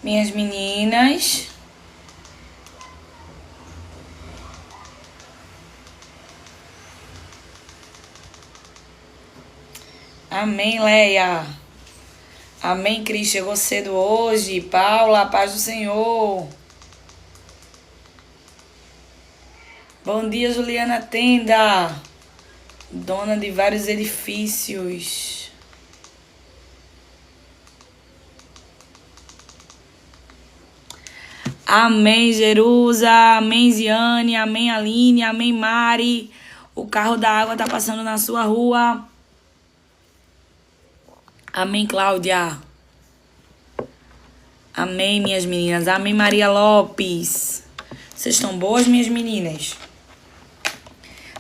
minhas meninas. Amém, Leia. Amém, Cris. Chegou cedo hoje. Paula, paz do Senhor. Bom dia, Juliana Tenda. Dona de vários edifícios. Amém, Jerusa. Amém, Ziane. Amém, Aline. Amém, Mari. O carro da água tá passando na sua rua. Amém, Cláudia. Amém, minhas meninas. Amém, Maria Lopes. Vocês estão boas, minhas meninas?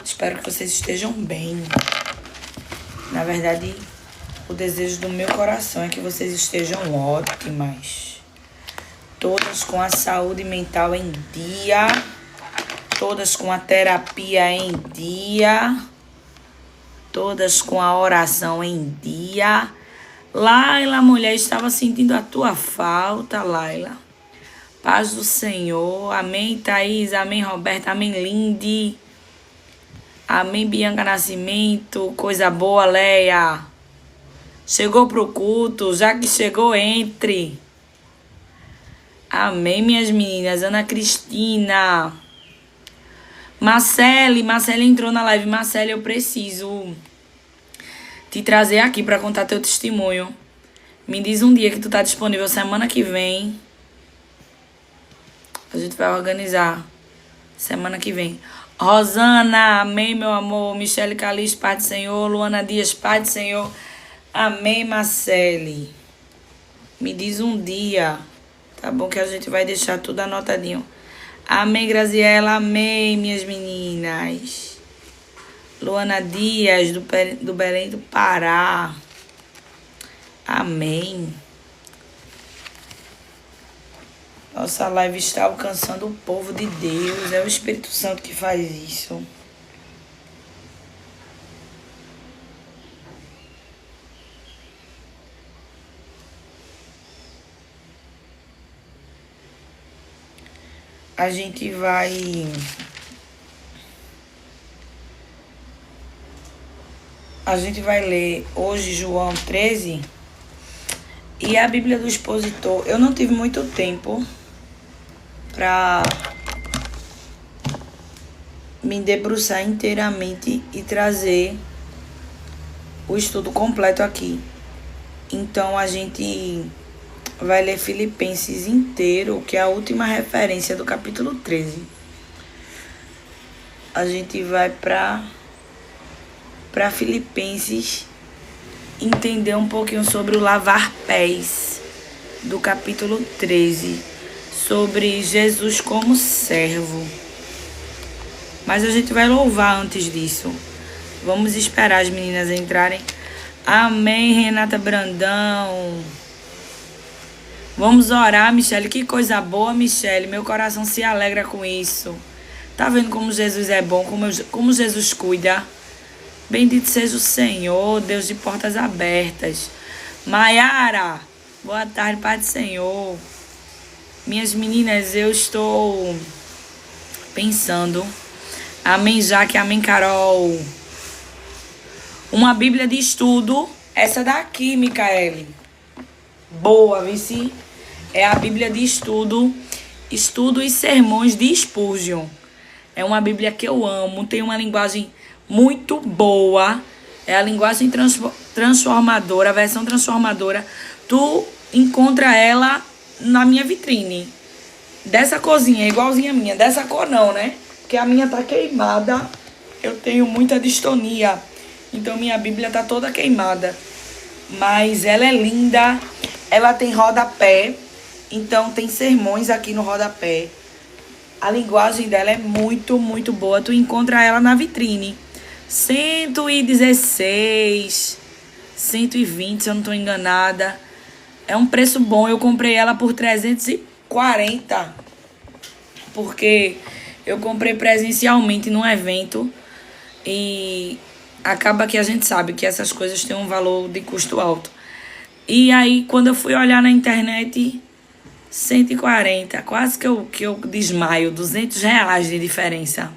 Espero que vocês estejam bem. Na verdade, o desejo do meu coração é que vocês estejam ótimas. Todas com a saúde mental em dia. Todas com a terapia em dia. Todas com a oração em dia. Laila, mulher, estava sentindo a tua falta, Laila. Paz do Senhor. Amém, Thaís. Amém, Roberta. Amém, Lindy. Amém, Bianca Nascimento. Coisa boa, Leia. Chegou pro culto. Já que chegou, entre. Amém, minhas meninas. Ana Cristina. Marcele entrou na live. Marcele, eu preciso te trazer aqui para contar teu testemunho. Me diz um dia que tu tá disponível semana que vem. A gente vai organizar semana que vem. Rosana, amém, meu amor. Michele Calixto, paz do Senhor. Luana Dias, paz do Senhor. Amém, Marcele. Me diz um dia, tá bom? Que a gente vai deixar tudo anotadinho. Amém, Graziela. Amém, minhas meninas. Luana Dias, do Belém do Pará. Amém. Nossa live está alcançando o povo de Deus. É o Espírito Santo que faz isso. A gente vai ler hoje João 13 e a Bíblia do Expositor. Eu não tive muito tempo para me debruçar inteiramente e trazer o estudo completo aqui. Então a gente vai ler Filipenses inteiro, que é a última referência do capítulo 13. A gente vai para Filipenses entender um pouquinho sobre o lavar pés do capítulo 13, sobre Jesus como servo. Mas a gente vai louvar antes disso. Vamos esperar as meninas entrarem. Amém, Renata Brandão. Vamos orar, Michele. Que coisa boa, Michele. Meu coração se alegra com isso. Tá vendo como Jesus é bom, como Jesus cuida? Bendito seja o Senhor, Deus de portas abertas. Maiara, boa tarde, Pai do Senhor. Minhas meninas, eu estou pensando. Amém, Jaque, amém, Carol. Uma Bíblia de estudo. Essa daqui, Micaele. Boa, vice. É a Bíblia de estudo. Estudo e sermões de Spurgeon. É uma Bíblia que eu amo. Tem uma linguagem muito boa. É a linguagem transformadora, a versão transformadora. Tu encontra ela na minha vitrine. Dessa corzinha, igualzinha a minha. Dessa cor não, né? Porque a minha tá queimada. Eu tenho muita distonia. Então minha Bíblia tá toda queimada. Mas ela é linda. Ela tem rodapé. Então tem sermões aqui no rodapé. A linguagem dela é muito, muito boa. Tu encontra ela na vitrine. 116, 120, se eu não tô enganada. É um preço bom. Eu comprei ela por 340. Porque eu comprei presencialmente num evento. E acaba que a gente sabe que essas coisas têm um valor de custo alto. E aí, quando eu fui olhar na internet, 140, quase que eu desmaio, R$ 200 de diferença.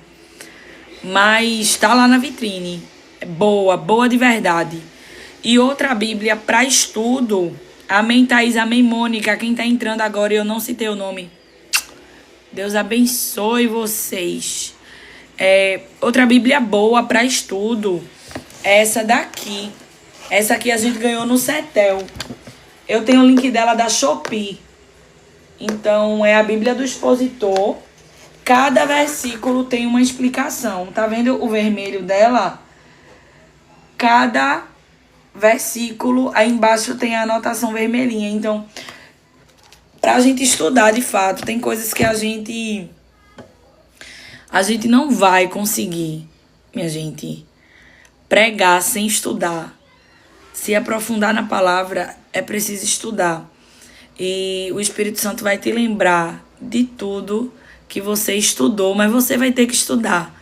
Mas tá lá na vitrine. É boa, boa de verdade. E outra Bíblia para estudo. Amém, Thaís, amém, Mônica. Quem tá entrando agora e eu não citei o nome. Deus abençoe vocês. Outra Bíblia boa para estudo é essa daqui. Essa aqui a gente ganhou no Cetel. Eu tenho o link dela da Shopee. Então, é a Bíblia do Expositor. Cada versículo tem uma explicação. Tá vendo o vermelho dela? Cada versículo, aí embaixo tem a anotação vermelhinha. Então, pra gente estudar de fato, tem coisas que a gente não vai conseguir, minha gente, pregar sem estudar. Se aprofundar na palavra, é preciso estudar. E o Espírito Santo vai te lembrar de tudo que você estudou, mas você vai ter que estudar.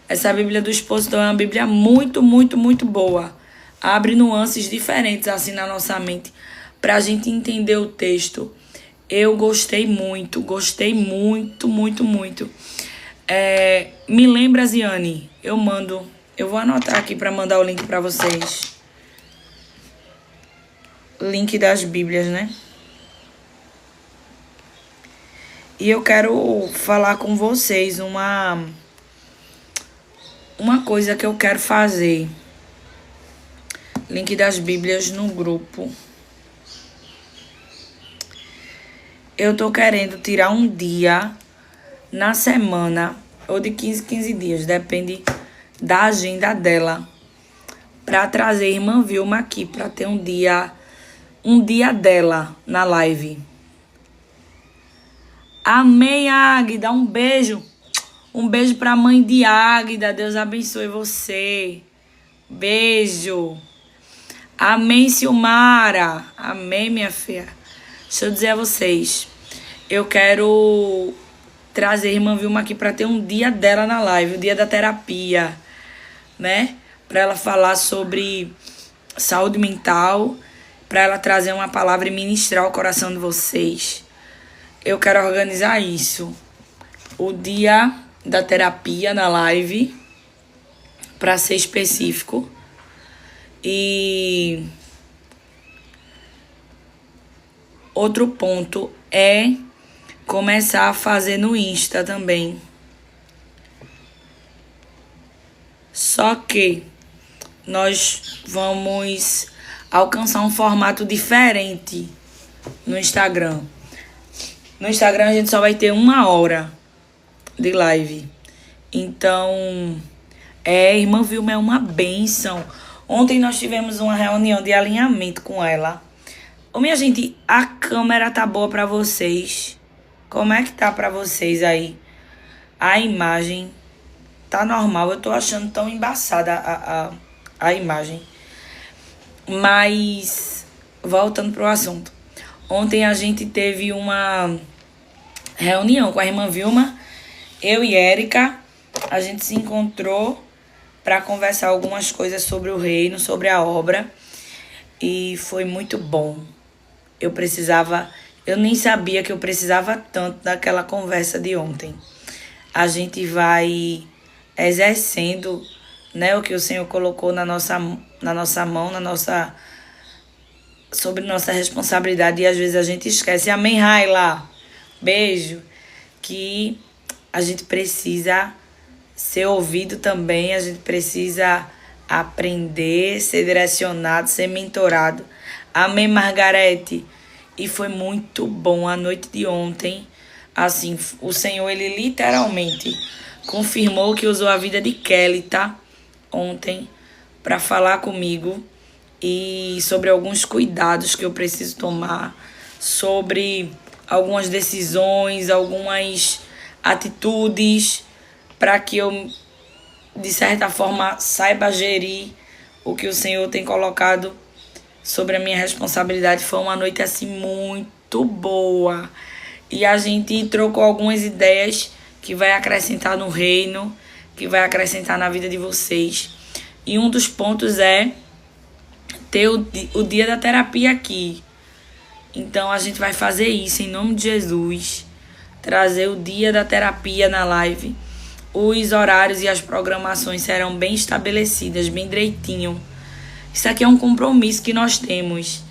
Essa Bíblia do Expositor é uma Bíblia muito, muito, muito boa. Abre nuances diferentes assim na nossa mente pra gente entender o texto. Eu gostei muito, muito, muito. Me lembra, Ziane, eu vou anotar aqui pra mandar o link pra vocês. Link das Bíblias, né? E eu quero falar com vocês uma coisa que eu quero fazer. Link das Bíblias no grupo. Eu tô querendo tirar um dia na semana, ou de 15 dias, depende da agenda dela, pra trazer a irmã Vilma aqui, pra ter um dia dela na live. Amém, Águida. Um beijo. Um beijo pra mãe de Águida. Deus abençoe você. Beijo. Amém, Silmara. Amém, minha filha. Deixa eu dizer a vocês. Eu quero trazer a irmã Vilma aqui pra ter um dia dela na live. O dia da terapia, né? Pra ela falar sobre saúde mental. Pra ela trazer uma palavra e ministrar o coração de vocês. Eu quero organizar isso. O dia da terapia na live, para ser específico. E outro ponto é começar a fazer no Insta também. Só que nós vamos alcançar um formato diferente no Instagram. No Instagram a gente só vai ter 1 hora de live. Então, irmã Vilma é uma bênção. Ontem nós tivemos uma reunião de alinhamento com ela. Ô, minha gente, a câmera tá boa pra vocês? Como é que tá pra vocês aí? A imagem tá normal. Eu tô achando tão embaçada a imagem. Mas, voltando pro assunto. Ontem a gente teve uma reunião com a irmã Vilma. Eu e Érica, a gente se encontrou para conversar algumas coisas sobre o reino, sobre a obra. E foi muito bom. Eu nem sabia que eu precisava tanto daquela conversa de ontem. A gente vai exercendo, né, o que o Senhor colocou na nossa mão, sobre nossa responsabilidade, e às vezes a gente esquece. Amém, Raila? Beijo. Que a gente precisa ser ouvido também, a gente precisa aprender, ser direcionado, ser mentorado. Amém, Margarete? E foi muito bom a noite de ontem. Assim, o Senhor, ele literalmente confirmou que usou a vida de Kelly, tá? Ontem, para falar comigo e sobre alguns cuidados que eu preciso tomar, sobre algumas decisões, algumas atitudes, para que eu, de certa forma, saiba gerir o que o Senhor tem colocado sobre a minha responsabilidade. Foi uma noite assim muito boa. E a gente trocou algumas ideias que vai acrescentar no reino, que vai acrescentar na vida de vocês. E um dos pontos é ter o dia da terapia aqui. Então a gente vai fazer isso em nome de Jesus. Trazer o dia da terapia na live. Os horários e as programações serão bem estabelecidas, bem direitinho. Isso aqui é um compromisso que nós temos.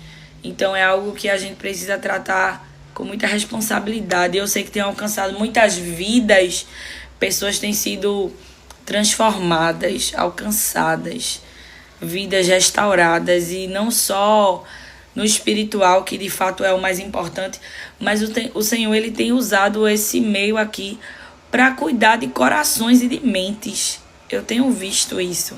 Então é algo que a gente precisa tratar com muita responsabilidade. Eu sei que tem alcançado muitas vidas. Pessoas têm sido transformadas, alcançadas. Vidas restauradas. E não só no espiritual, que de fato é o mais importante. Mas o Senhor, Ele tem usado esse meio aqui para cuidar de corações e de mentes. Eu tenho visto isso.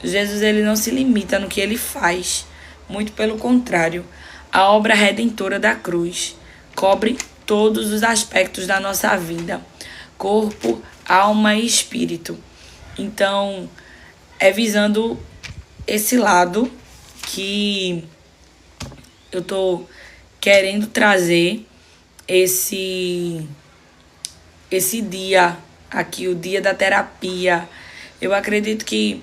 Jesus, Ele não se limita no que Ele faz. Muito pelo contrário. A obra redentora da cruz cobre todos os aspectos da nossa vida. Corpo, alma e espírito. Então, é visando esse lado que eu tô querendo trazer esse dia aqui, o dia da terapia. Eu acredito que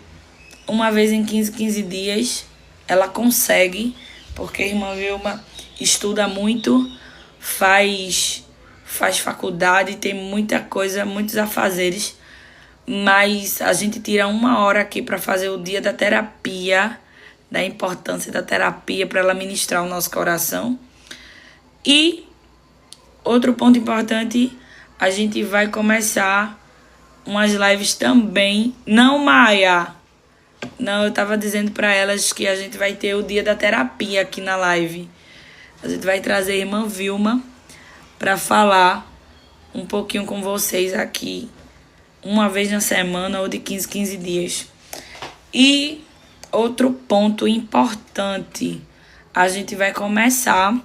uma vez em 15 dias ela consegue, porque a irmã Vilma estuda muito, faz faculdade, tem muita coisa, muitos afazeres, mas a gente tira 1 hora aqui para fazer o dia da terapia, da importância da terapia para ela ministrar o nosso coração. E outro ponto importante, a gente vai começar umas lives também. Não, Maia. Não, eu tava dizendo para elas que a gente vai ter o dia da terapia aqui na live. A gente vai trazer a irmã Vilma para falar um pouquinho com vocês aqui, uma vez na semana ou de 15 dias. E outro ponto importante, a gente vai começar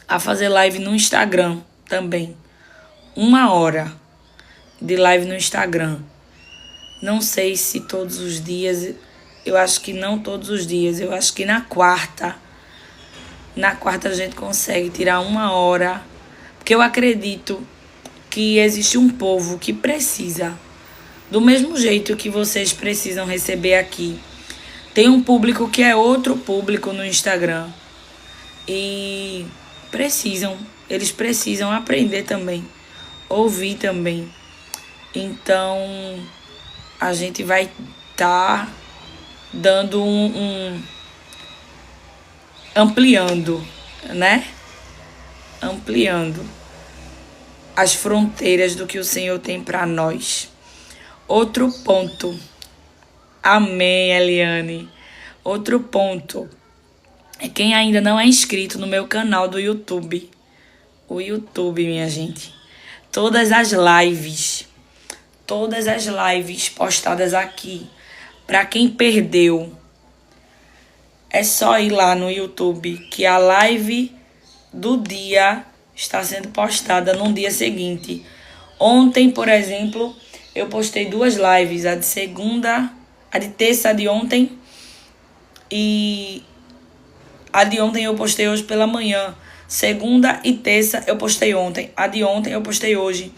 a fazer live no Instagram também. 1 hora de live no Instagram. Não sei se todos os dias, eu acho que não todos os dias, eu acho que na quarta a gente consegue tirar 1 hora, porque eu acredito que existe um povo que precisa, do mesmo jeito que vocês precisam receber aqui. Tem um público que é outro público no Instagram. E eles precisam aprender também, ouvir também. Então, a gente vai estar dando ampliando, né? Ampliando as fronteiras do que o Senhor tem para nós. Outro ponto. Amém, Eliane. Outro ponto é quem ainda não é inscrito no meu canal do YouTube. O YouTube, minha gente. Todas as lives postadas aqui. Para quem perdeu, é só ir lá no YouTube que a live do dia está sendo postada no dia seguinte. Ontem, por exemplo, eu postei 2 lives, a de terça, a de ontem, e a de ontem eu postei hoje pela manhã. Segunda e terça eu postei ontem. A de ontem eu postei hoje.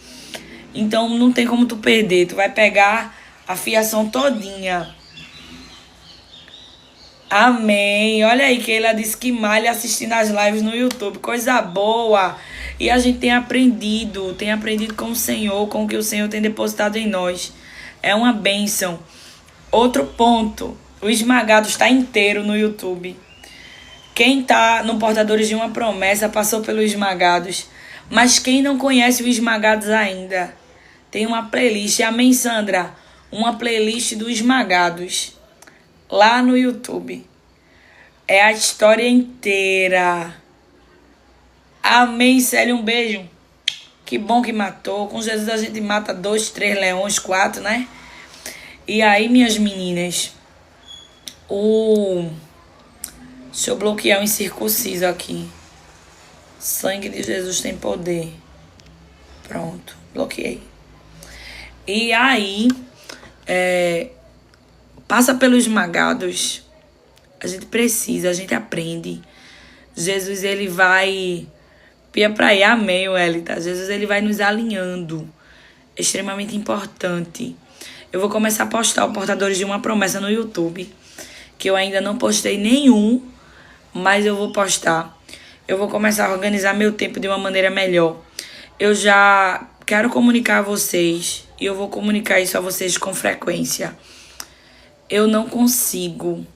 Então não tem como tu perder. Tu vai pegar a fiação todinha. Amém. Olha aí, Keila disse que malha assistindo as lives no YouTube. Coisa boa. E a gente tem aprendido com o Senhor, com o que o Senhor tem depositado em nós. É uma bênção. Outro ponto. O Esmagado está inteiro no YouTube. Quem está no Portadores de uma Promessa passou pelo Esmagados. Mas quem não conhece o Esmagados ainda, tem uma playlist. Amém, Sandra? Uma playlist do Esmagados. Lá no YouTube. É a história inteira. Amém, Célia? Um beijo. Que bom que matou. Com Jesus a gente mata 2, 3 leões, 4, né? E aí, minhas meninas, deixa eu bloquear o incircunciso aqui. Sangue de Jesus tem poder. Pronto, bloqueei. E aí, passa pelos Esmagados. A gente precisa, a gente aprende. Jesus, ele vai... Pia pra ir, amém, Welita. Jesus, ele vai nos alinhando. É extremamente importante. Eu vou começar a postar o Portadores de uma Promessa no YouTube, que eu ainda não postei nenhum, mas eu vou postar. Eu vou começar a organizar meu tempo de uma maneira melhor. Eu já quero comunicar a vocês, e eu vou comunicar isso a vocês com frequência. Eu não consigo,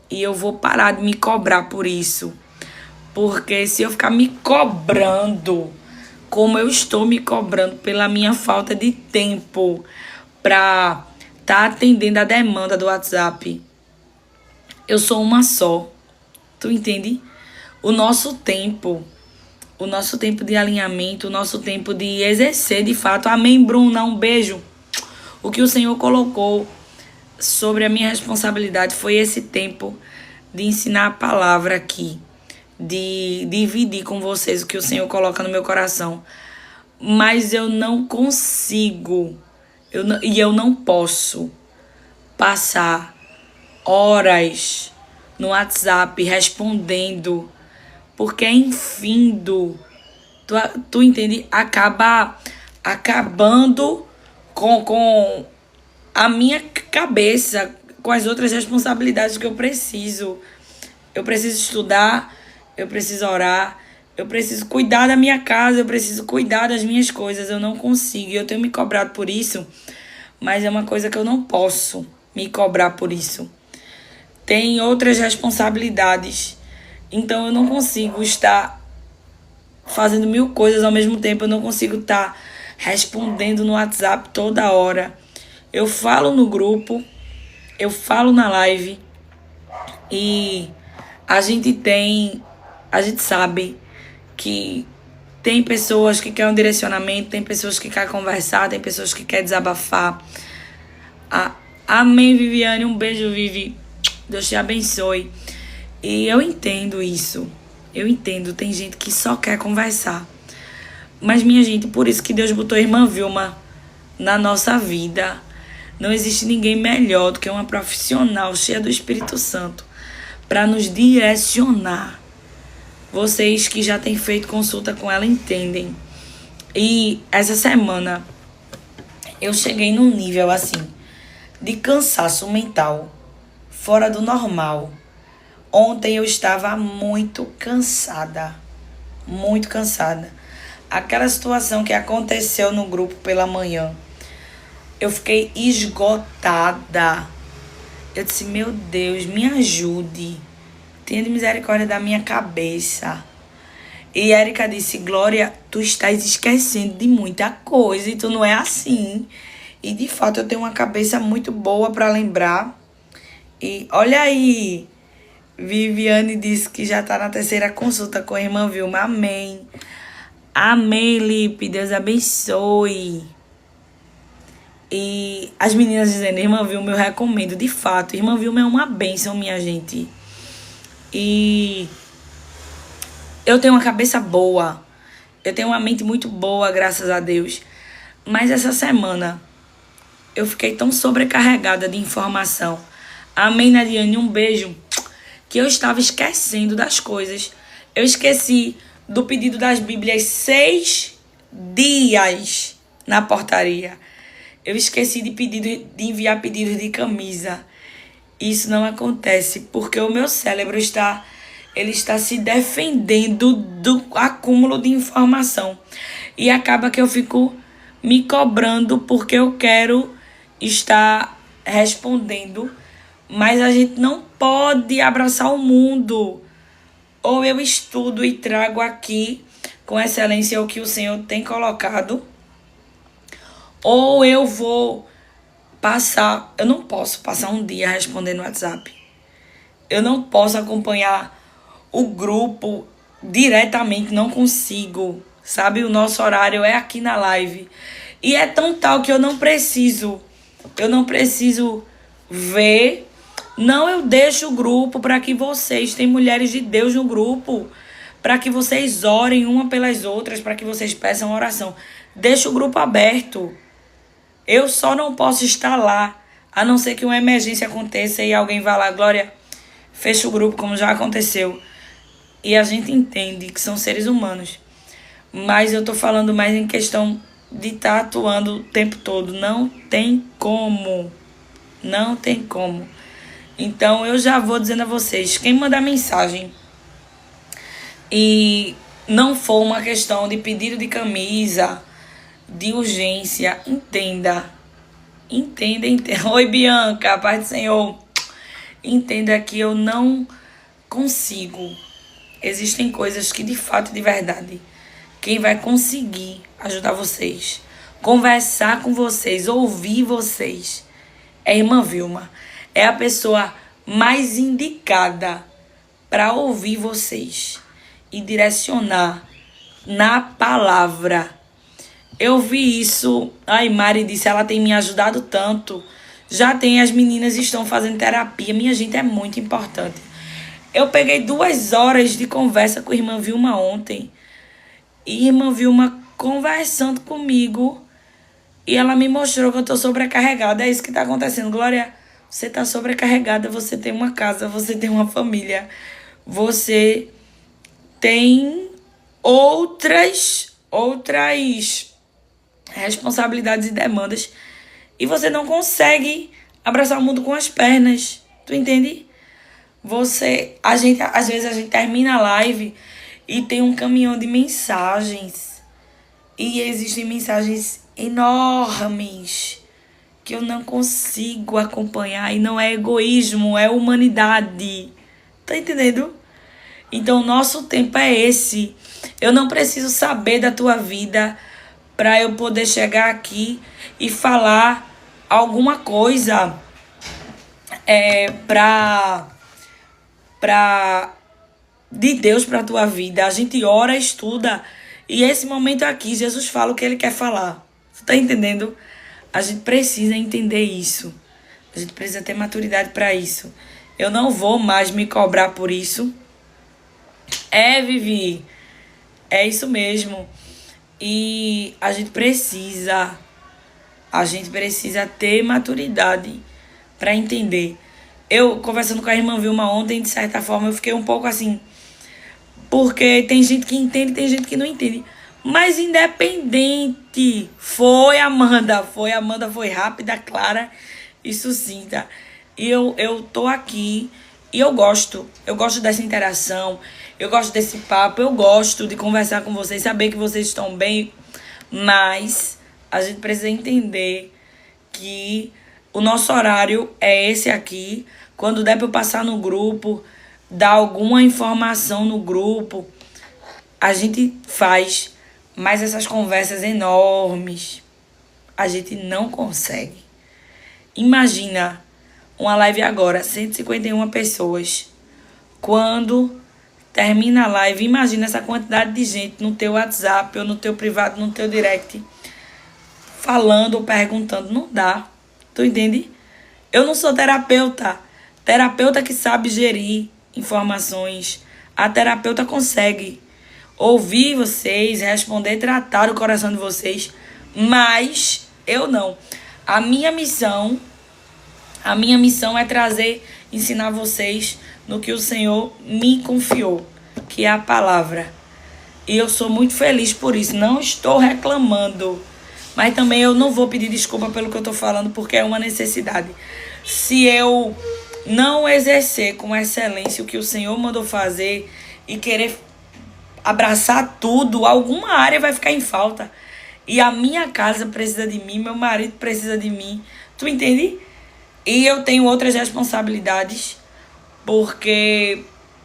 e eu vou parar de me cobrar por isso. Porque se eu ficar me cobrando, como eu estou me cobrando pela minha falta de tempo para estar atendendo a demanda do WhatsApp, eu sou uma só. Tu entende? O nosso tempo de alinhamento, o nosso tempo de exercer de fato. Amém, Bruna, um beijo. O que o Senhor colocou sobre a minha responsabilidade foi esse tempo de ensinar a palavra aqui, de dividir com vocês o que o Senhor coloca no meu coração. Mas eu não consigo, eu não posso passar horas no WhatsApp respondendo, porque é infindo. Tu entende? Acaba acabando com a minha cabeça, com as outras responsabilidades que eu preciso. Eu preciso estudar, eu preciso orar, eu preciso cuidar da minha casa, eu preciso cuidar das minhas coisas. Eu não consigo, eu tenho me cobrado por isso, mas é uma coisa que eu não posso me cobrar por isso. Tem outras responsabilidades, então eu não consigo estar fazendo 1000 coisas ao mesmo tempo. Eu não consigo estar respondendo no WhatsApp toda hora. Eu falo no grupo, eu falo na live, e a gente sabe que tem pessoas que querem um direcionamento, tem pessoas que querem conversar, tem pessoas que querem desabafar. Amém, Viviane, um beijo, Vivi. Deus te abençoe. E eu entendo isso. Eu entendo, tem gente que só quer conversar. Mas, minha gente, por isso que Deus botou a irmã Vilma na nossa vida. Não existe ninguém melhor do que uma profissional cheia do Espírito Santo para nos direcionar. Vocês que já têm feito consulta com ela entendem. E essa semana eu cheguei num nível assim de cansaço mental fora do normal. Ontem eu estava muito cansada. Muito cansada. Aquela situação que aconteceu no grupo pela manhã, eu fiquei esgotada. Eu disse, meu Deus, me ajude. Tenha misericórdia da minha cabeça. E Érica disse, Glória, tu estás esquecendo de muita coisa e tu não é assim. E de fato eu tenho uma cabeça muito boa para lembrar. E olha aí, Viviane disse que já tá na 3ª consulta com a irmã Vilma. Amém. Amém, Lipe. Deus abençoe. E as meninas dizendo, irmã Vilma, eu recomendo. De fato, irmã Vilma é uma bênção, minha gente. E eu tenho uma cabeça boa. Eu tenho uma mente muito boa, graças a Deus. Mas essa semana eu fiquei tão sobrecarregada de informação. Amém, Nadiane, um beijo. Que eu estava esquecendo das coisas. Eu esqueci do pedido das Bíblias 6 dias na portaria. Eu esqueci de enviar pedidos de camisa. Isso não acontece porque o meu cérebro está se defendendo do acúmulo de informação. E acaba que eu fico me cobrando porque eu quero estar respondendo. Mas a gente não pode abraçar o mundo. Ou eu estudo e trago aqui com excelência o que o Senhor tem colocado, ou eu vou passar... Eu não posso passar um dia respondendo no WhatsApp. Eu não posso acompanhar o grupo diretamente, não consigo. Sabe, o nosso horário é aqui na live. E é tão tal que eu não preciso ver... Não, eu deixo o grupo para que vocês, tem mulheres de Deus no grupo, para que vocês orem uma pelas outras, para que vocês peçam oração. Deixa o grupo aberto. Eu só não posso estar lá, a não ser que uma emergência aconteça e alguém vá lá, Glória, fecha o grupo, como já aconteceu. E a gente entende que são seres humanos. Mas eu tô falando mais em questão de estar atuando o tempo todo. Não tem como. Não tem como. Então, eu já vou dizendo a vocês, quem mandar mensagem e não for uma questão de pedido de camisa, de urgência, entenda. Entenda. Oi, Bianca, paz do Senhor. Entenda que eu não consigo. Existem coisas que de fato, de verdade, quem vai conseguir ajudar vocês, conversar com vocês, ouvir vocês, é a irmã Vilma. É a pessoa mais indicada para ouvir vocês e direcionar na palavra. Eu vi isso, a Mari disse, ela tem me ajudado tanto. Já tem, as meninas estão fazendo terapia. Minha gente, é muito importante. Eu peguei 2 horas de conversa com a irmã Vilma ontem. E a irmã Vilma conversando comigo. E ela me mostrou que eu tô sobrecarregada. É isso que tá acontecendo. Glória, você tá sobrecarregada. Você tem uma casa, você tem uma família. Você tem outras responsabilidades e demandas. E você não consegue abraçar o mundo com as pernas. Tu entende? Às vezes a gente termina a live e tem um caminhão de mensagens. E existem mensagens enormes que eu não consigo acompanhar. E não é egoísmo, é humanidade. Tá entendendo? Então, o nosso tempo é esse. Eu não preciso saber da tua vida para eu poder chegar aqui e falar alguma coisa de Deus para a tua vida. A gente ora, estuda, e esse momento aqui, Jesus fala o que ele quer falar. Você tá entendendo? A gente precisa entender isso. A gente precisa ter maturidade para isso. Eu não vou mais me cobrar por isso. Vivi, é isso mesmo. E a gente precisa ter maturidade para entender. Eu, conversando com a irmã Vilma ontem, de certa forma, eu fiquei um pouco assim, porque tem gente que entende e tem gente que não entende. Mas independente, foi rápida, clara e sucinta. E eu tô aqui e eu gosto dessa interação, eu gosto desse papo, eu gosto de conversar com vocês, saber que vocês estão bem, mas a gente precisa entender que o nosso horário é esse aqui. Quando der para eu passar no grupo, dar alguma informação no grupo, a gente faz. Mas essas conversas enormes, a gente não consegue. Imagina uma live agora, 151 pessoas. Quando termina a live, imagina essa quantidade de gente no teu WhatsApp ou no teu privado, no teu direct, falando ou perguntando. Não dá. Tu entende? Eu não sou terapeuta. Terapeuta que sabe gerir informações. A terapeuta consegue ouvir vocês, responder, tratar o coração de vocês. Mas eu não. A minha missão é trazer, ensinar vocês no que o Senhor me confiou, que é a palavra. E eu sou muito feliz por isso. Não estou reclamando. Mas também eu não vou pedir desculpa pelo que eu estou falando, porque é uma necessidade. Se eu não exercer com excelência o que o Senhor mandou fazer e querer abraçar tudo, alguma área vai ficar em falta. E a minha casa precisa de mim, meu marido precisa de mim. Tu entende? E eu tenho outras responsabilidades, porque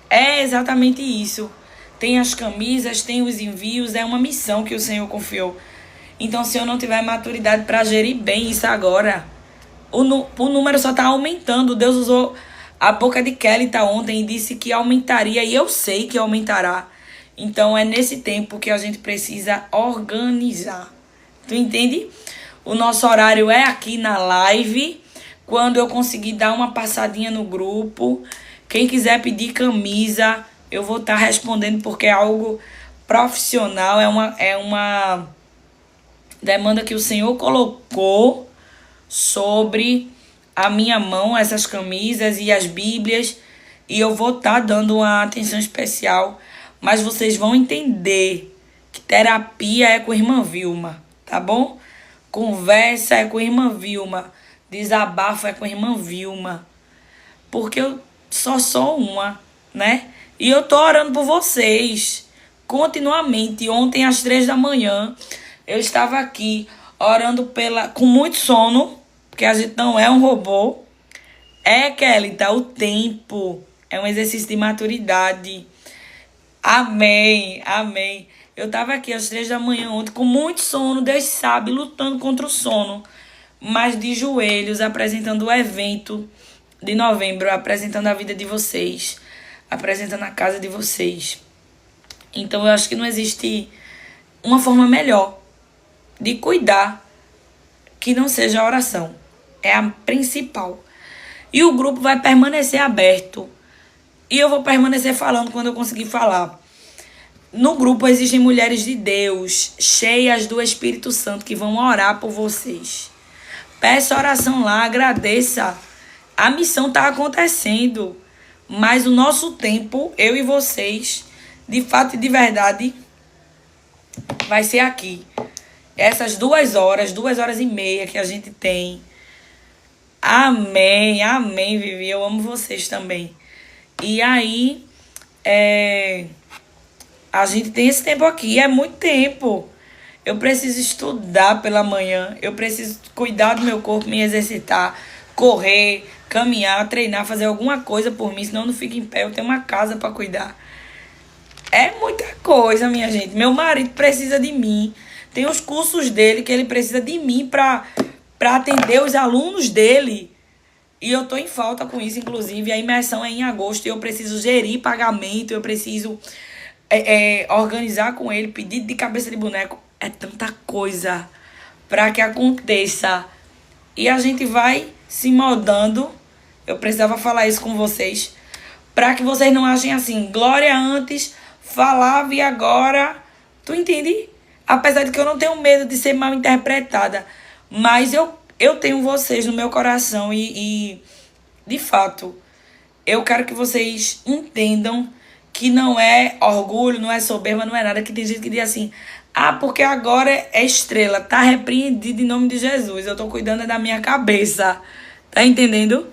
é exatamente isso. Tem as camisas, tem os envios, é uma missão que o Senhor confiou. Então, se eu não tiver maturidade para gerir bem isso agora, o número só está aumentando. Deus usou a boca de Kelly ontem e disse que aumentaria, e eu sei que aumentará. Então, é nesse tempo que a gente precisa organizar. Tu entende? O nosso horário é aqui na live. Quando eu conseguir dar uma passadinha no grupo, quem quiser pedir camisa, eu vou estar respondendo, porque é algo profissional, é uma demanda que o Senhor colocou sobre a minha mão, essas camisas e as bíblias, e eu vou estar dando uma atenção especial, mas vocês vão entender que terapia é com a irmã Vilma, tá bom? Conversa é com a irmã Vilma, desabafo é com a irmã Vilma, porque eu só sou uma, né? E eu tô orando por vocês continuamente. Ontem, às 3 da manhã, eu estava aqui orando com muito sono, porque a gente não é um robô. Kelly, tá? O tempo é um exercício de maturidade. Amém, amém. Eu tava aqui às 3 da manhã ontem com muito sono, Deus sabe, lutando contra o sono, mas de joelhos, apresentando o evento de novembro, apresentando a vida de vocês, apresentando a casa de vocês. Então eu acho que não existe uma forma melhor de cuidar que não seja a oração. É a principal. E o grupo vai permanecer aberto. E eu vou permanecer falando quando eu conseguir falar. No grupo existem mulheres de Deus, cheias do Espírito Santo, que vão orar por vocês. Peça oração lá, agradeça. A missão está acontecendo. Mas o nosso tempo, eu e vocês, de fato e de verdade, vai ser aqui. Essas 2 horas, 2h30 que a gente tem. Amém, amém, Vivi. Eu amo vocês também. E aí, a gente tem esse tempo aqui, é muito tempo. Eu preciso estudar pela manhã, eu preciso cuidar do meu corpo, me exercitar, correr, caminhar, treinar, fazer alguma coisa por mim, senão eu não fico em pé, eu tenho uma casa para cuidar. É muita coisa, minha gente. Meu marido precisa de mim. Tem os cursos dele que ele precisa de mim para atender os alunos dele. E eu tô em falta com isso, inclusive. A imersão é em agosto e eu preciso gerir pagamento, eu preciso organizar com ele, pedido de cabeça de boneco. É tanta coisa para que aconteça. E a gente vai se moldando. Eu precisava falar isso com vocês, para que vocês não achem assim, Glória antes falava e agora... Tu entende? Apesar de que eu não tenho medo de ser mal interpretada, mas eu tenho vocês no meu coração e de fato, eu quero que vocês entendam que não é orgulho, não é soberba, não é nada. Que tem gente que diz assim, porque agora é estrela, tá repreendido em nome de Jesus. Eu tô cuidando da minha cabeça, tá entendendo?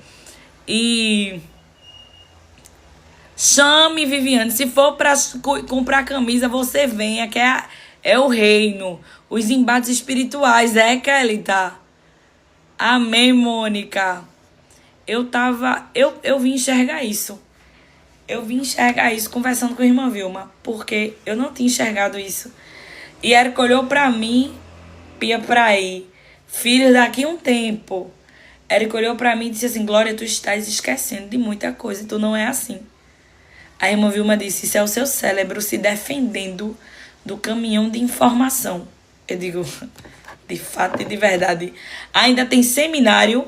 E chame, Viviane, se for pra comprar camisa, você venha, que é o reino, os embates espirituais, Kelly, tá? Amém, Mônica. Eu vim enxergar isso. Eu vim enxergar isso conversando com a irmã Vilma, porque eu não tinha enxergado isso. E Érica olhou pra mim, Pia pra aí, filho, daqui a um tempo. Érica olhou pra mim e disse assim, Glória, tu estás esquecendo de muita coisa, e tu não é assim. A irmã Vilma disse, isso é o seu cérebro se defendendo do caminhão de informação. Eu digo, de fato e de verdade. Ainda tem seminário.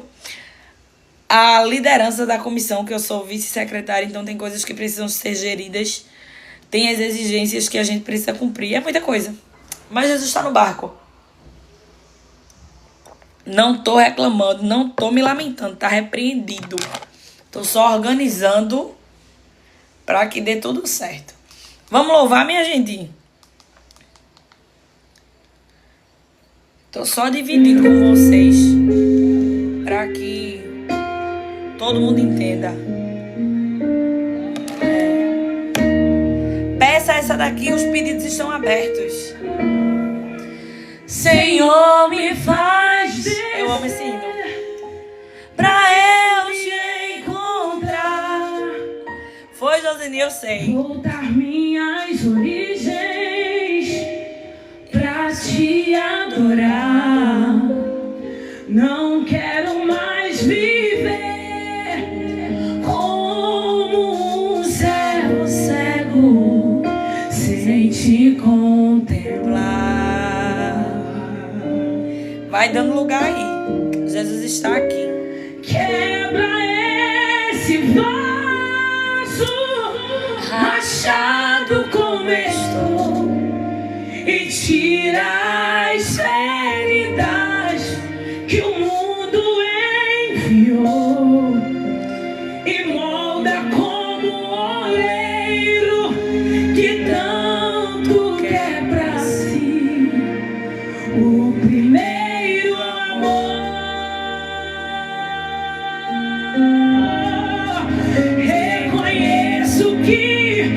A liderança da comissão, que eu sou vice-secretária, então tem coisas que precisam ser geridas. Tem as exigências que a gente precisa cumprir. É muita coisa. Mas Jesus está no barco. Não tô reclamando, não tô me lamentando. Tá repreendido. Tô só organizando para que dê tudo certo. Vamos louvar, minha gente? Tô só dividindo com vocês para que todo mundo entenda. Peça essa daqui, os pedidos estão abertos. Senhor, me faz Deus, eu amo esse hino, pra eu te encontrar. Foi, Josini, eu sei. Voltar minhas origens pra te adorar. Não quero mais viver como um servo cego sem te contemplar. Vai dando lugar aí. Jesus está aqui. Quebra esse vaso rachado como estou e tira as feridas que o mundo enviou e molda como oleiro que tanto quer pra si o primeiro amor. Reconheço que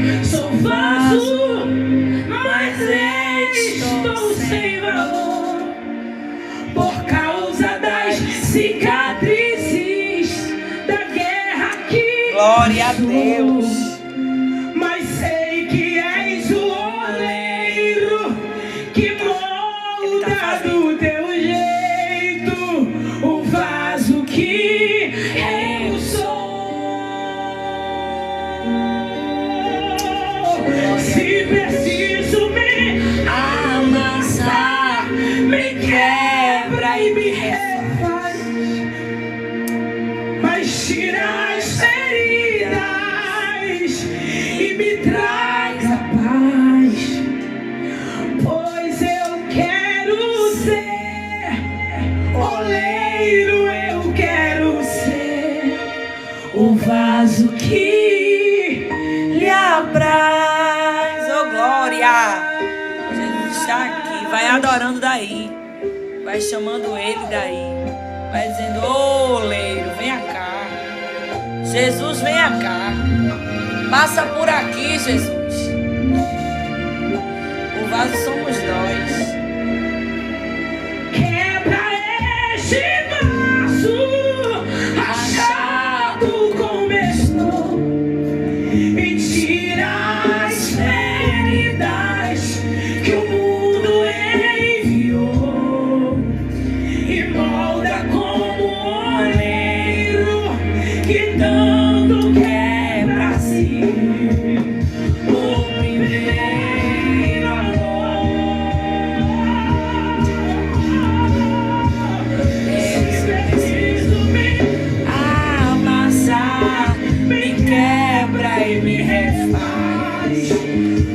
Glória a Deus. Mas sei que és o oleiro que molda do teu jeito o vaso que eu sou. Se preciso me amassar, me quebra e me refaz, mas tira as feridas e me traz a paz, pois eu quero ser oleiro, eu quero ser o vaso que lhe apraz. Oh, glória! Jesus está aqui. Vai adorando daí. Vai chamando ele daí. Vai dizendo, ô oleiro, venha cá. Jesus, venha cá. Passa por aqui, Jesus. O vaso somos nós. Quebra este vaso rachado como estou e tira as feridas que o mundo enviou e molda como oleiro que tanto quer pra si o primeiro amor. Se preciso me amassar, me quebra e me refaz,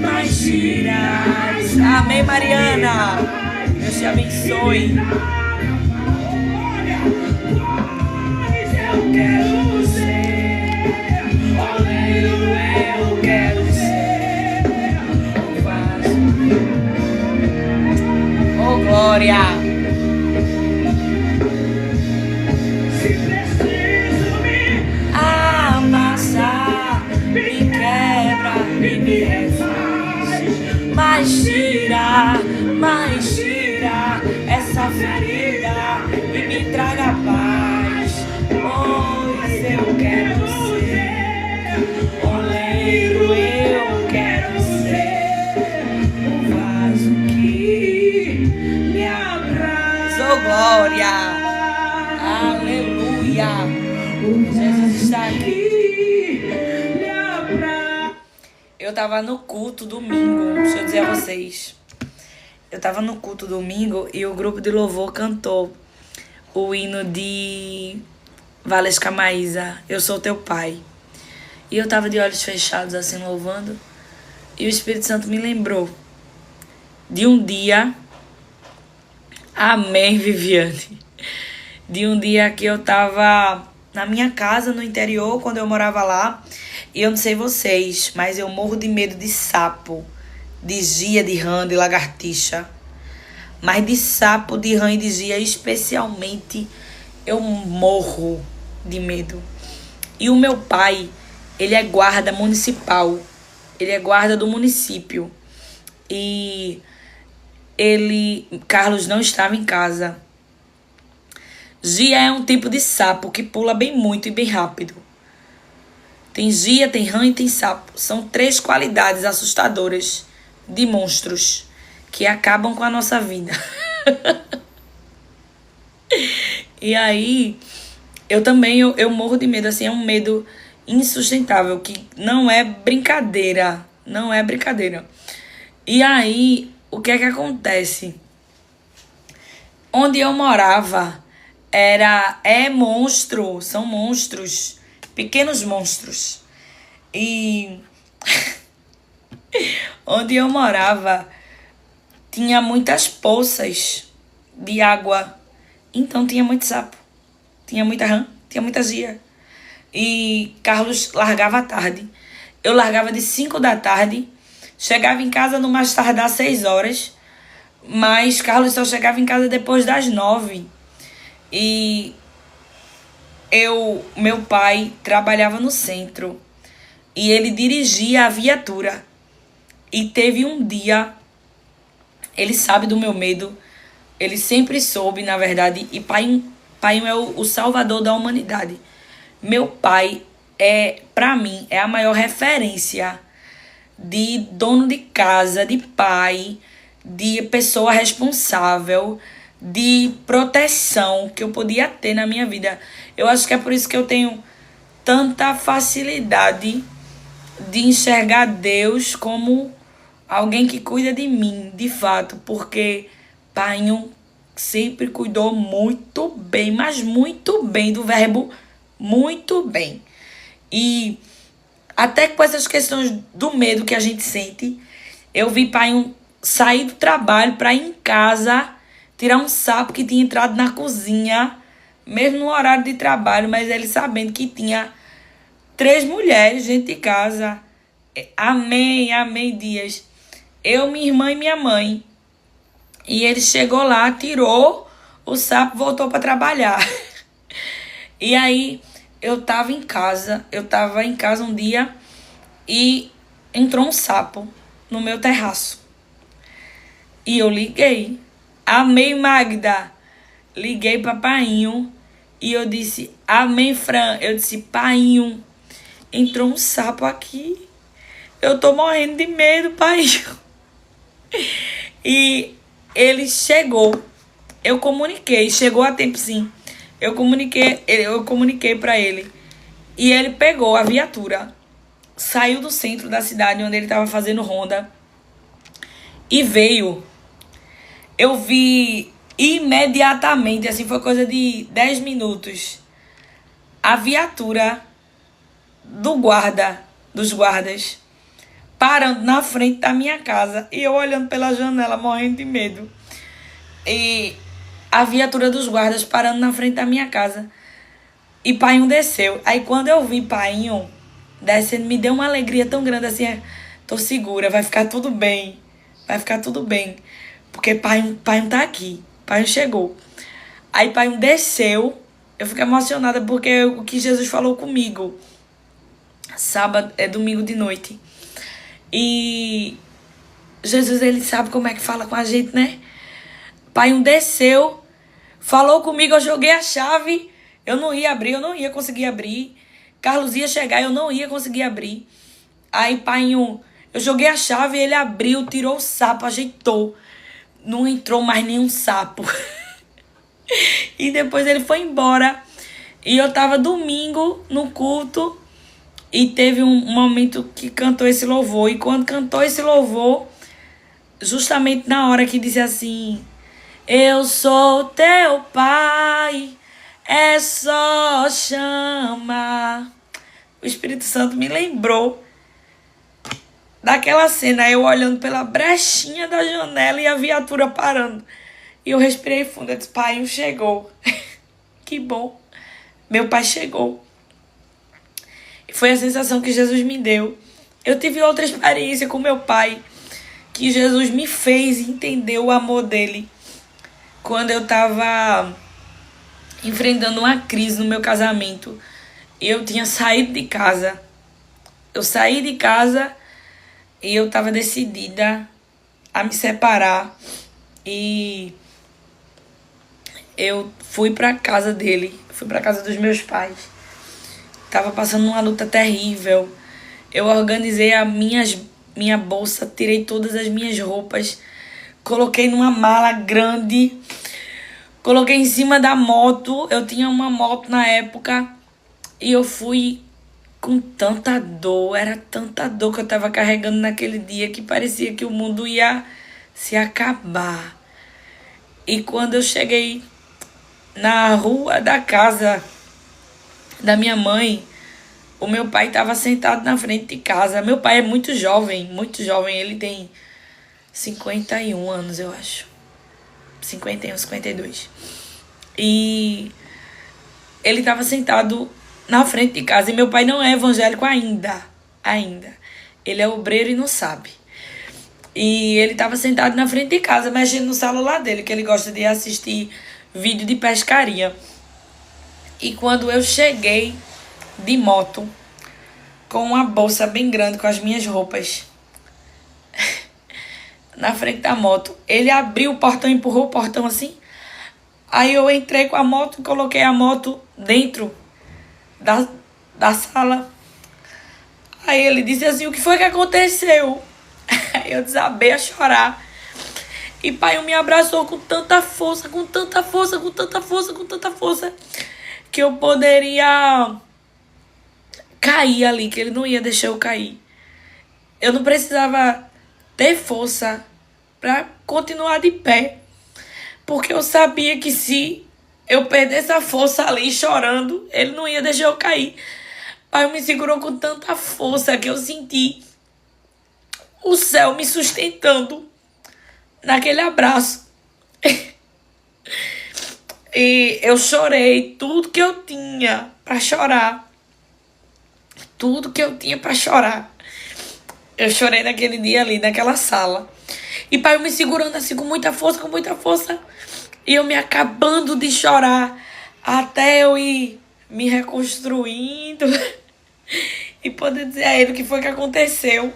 mas tira as Amém, Mariana. Deus te abençoe. Pois eu quero ser oleiro, eu quero ser o vaso. Oh, glória. Se preciso me Amassar, me quebra e me refaz, mas tira essa ferida e me traga paz, pois eu quero ser oleiro, eu quero ser o vaso que me apraz. Oh, glória. Aleluia. Jesus está aqui. Me apraz. Eu tava no culto domingo, deixa eu dizer a vocês. Eu tava no culto domingo e o grupo de louvor cantou o hino de Valesca Maísa, Eu Sou Teu Pai. E eu tava de olhos fechados assim louvando. E o Espírito Santo me lembrou de um dia, amém, Viviane, de um dia que eu tava na minha casa no interior, quando eu morava lá. E eu não sei vocês, mas eu morro de medo de sapo, de gia, de rã, de lagartixa. Mas de sapo, de rã e de gia, especialmente, eu morro de medo. E o meu pai, ele é guarda municipal. Ele é guarda do município. E Carlos não estava em casa. Gia é um tipo de sapo que pula bem muito e bem rápido. Tem gia, tem rã e tem sapo. São 3 qualidades assustadoras de monstros que acabam com a nossa vida. E aí, eu morro de medo, assim, é um medo insustentável, que não é brincadeira. Não é brincadeira. E aí, o que é que acontece? Onde eu morava são monstros, pequenos monstros. E onde eu morava tinha muitas poças de água. Então tinha muito sapo, tinha muita rã, tinha muita gia. E Carlos largava à tarde. Eu largava de 5 da tarde, chegava em casa no mais tardar 6 horas, mas Carlos só chegava em casa depois das 9. E meu pai trabalhava no centro e ele dirigia a viatura. E teve um dia, ele sabe do meu medo, ele sempre soube, na verdade, e pai é o salvador da humanidade. Meu pai pra mim, é a maior referência de dono de casa, de pai, de pessoa responsável, de proteção que eu podia ter na minha vida. Eu acho que é por isso que eu tenho tanta facilidade de enxergar Deus como alguém que cuida de mim, de fato, porque Painho sempre cuidou muito bem, mas muito bem, do verbo muito bem. E até com essas questões do medo que a gente sente, eu vi Painho sair do trabalho para ir em casa tirar um sapo que tinha entrado na cozinha, mesmo no horário de trabalho, mas ele sabendo que tinha 3 mulheres dentro de casa. Amém, amém, Dias. Eu, minha irmã e minha mãe. E ele chegou lá, tirou o sapo, voltou para trabalhar. E aí, eu tava em casa um dia e entrou um sapo no meu terraço. E eu liguei. Amém, Magda. Liguei para Painho e eu disse, amém, Fran. Eu disse, Painho, entrou um sapo aqui. Eu tô morrendo de medo, Painho. E ele chegou. Eu comuniquei, chegou a tempo sim. Eu comuniquei para ele. E ele pegou a viatura, saiu do centro da cidade onde ele estava fazendo ronda e veio. Eu vi imediatamente, assim, foi coisa de 10 minutos, a viatura dos guardas, parando na frente da minha casa. E eu olhando pela janela, morrendo de medo. E a viatura dos guardas parando na frente da minha casa. E Painho desceu. Aí quando eu vi Painho descendo, me deu uma alegria tão grande assim. Tô segura, vai ficar tudo bem. Vai ficar tudo bem. Porque Painho tá aqui. Painho chegou. Aí Painho desceu. Eu fiquei emocionada porque o que Jesus falou comigo. Domingo de noite. E Jesus, ele sabe como é que fala com a gente, né? Painho desceu. Falou comigo, eu joguei a chave. Eu não ia abrir, eu não ia conseguir abrir. Carlos ia chegar, eu não ia conseguir abrir. Aí Painho, eu joguei a chave, ele abriu, tirou o sapo, ajeitou. Não entrou mais nenhum sapo. E depois ele foi embora. E eu tava domingo no culto. E teve um momento que cantou esse louvor. E quando cantou esse louvor, justamente na hora que disse assim: eu sou teu pai, é só chamar. O Espírito Santo me lembrou daquela cena, eu olhando pela brechinha da janela e a viatura parando. E eu respirei fundo, eu disse, Painho chegou. Que bom, meu pai chegou. E foi a sensação que Jesus me deu. Eu tive outra experiência com meu pai, que Jesus me fez entender o amor dele. Quando eu tava enfrentando uma crise no meu casamento, eu tinha saído de casa. Eu saí de casa e eu tava decidida a me separar. E eu fui pra casa dele, fui pra casa dos meus pais. Tava passando uma luta terrível. Eu organizei minha bolsa, tirei todas as minhas roupas, coloquei numa mala grande, coloquei em cima da moto. Eu tinha uma moto na época e eu fui com tanta dor. Era tanta dor que eu tava carregando naquele dia que parecia que o mundo ia se acabar. E quando eu cheguei na rua da casa da minha mãe, o meu pai estava sentado na frente de casa. Meu pai é muito jovem, ele tem 51 anos, eu acho. 51, 52. E ele estava sentado na frente de casa. E meu pai não é evangélico ainda. Ele é obreiro e não sabe. E ele estava sentado na frente de casa, mexendo no celular dele, que ele gosta de assistir vídeo de pescaria. E quando eu cheguei de moto, com uma bolsa bem grande, com as minhas roupas, na frente da moto, ele abriu o portão, empurrou o portão assim. Aí eu entrei com a moto e coloquei a moto dentro da sala. Aí ele disse assim, o que foi que aconteceu? Aí eu desabei a chorar. E pai me abraçou com tanta força, com tanta força, com tanta força, com tanta força, que eu poderia cair ali, que ele não ia deixar eu cair. Eu não precisava ter força para continuar de pé, porque eu sabia que se eu perdesse a força ali chorando, ele não ia deixar eu cair. Pai me segurou com tanta força que eu senti o céu me sustentando naquele abraço. E eu chorei tudo que eu tinha para chorar. Tudo que eu tinha para chorar. Eu chorei naquele dia ali, naquela sala. E pai me segurando assim com muita força, com muita força. E eu me acabando de chorar até eu ir me reconstruindo e poder dizer a ele o que foi que aconteceu.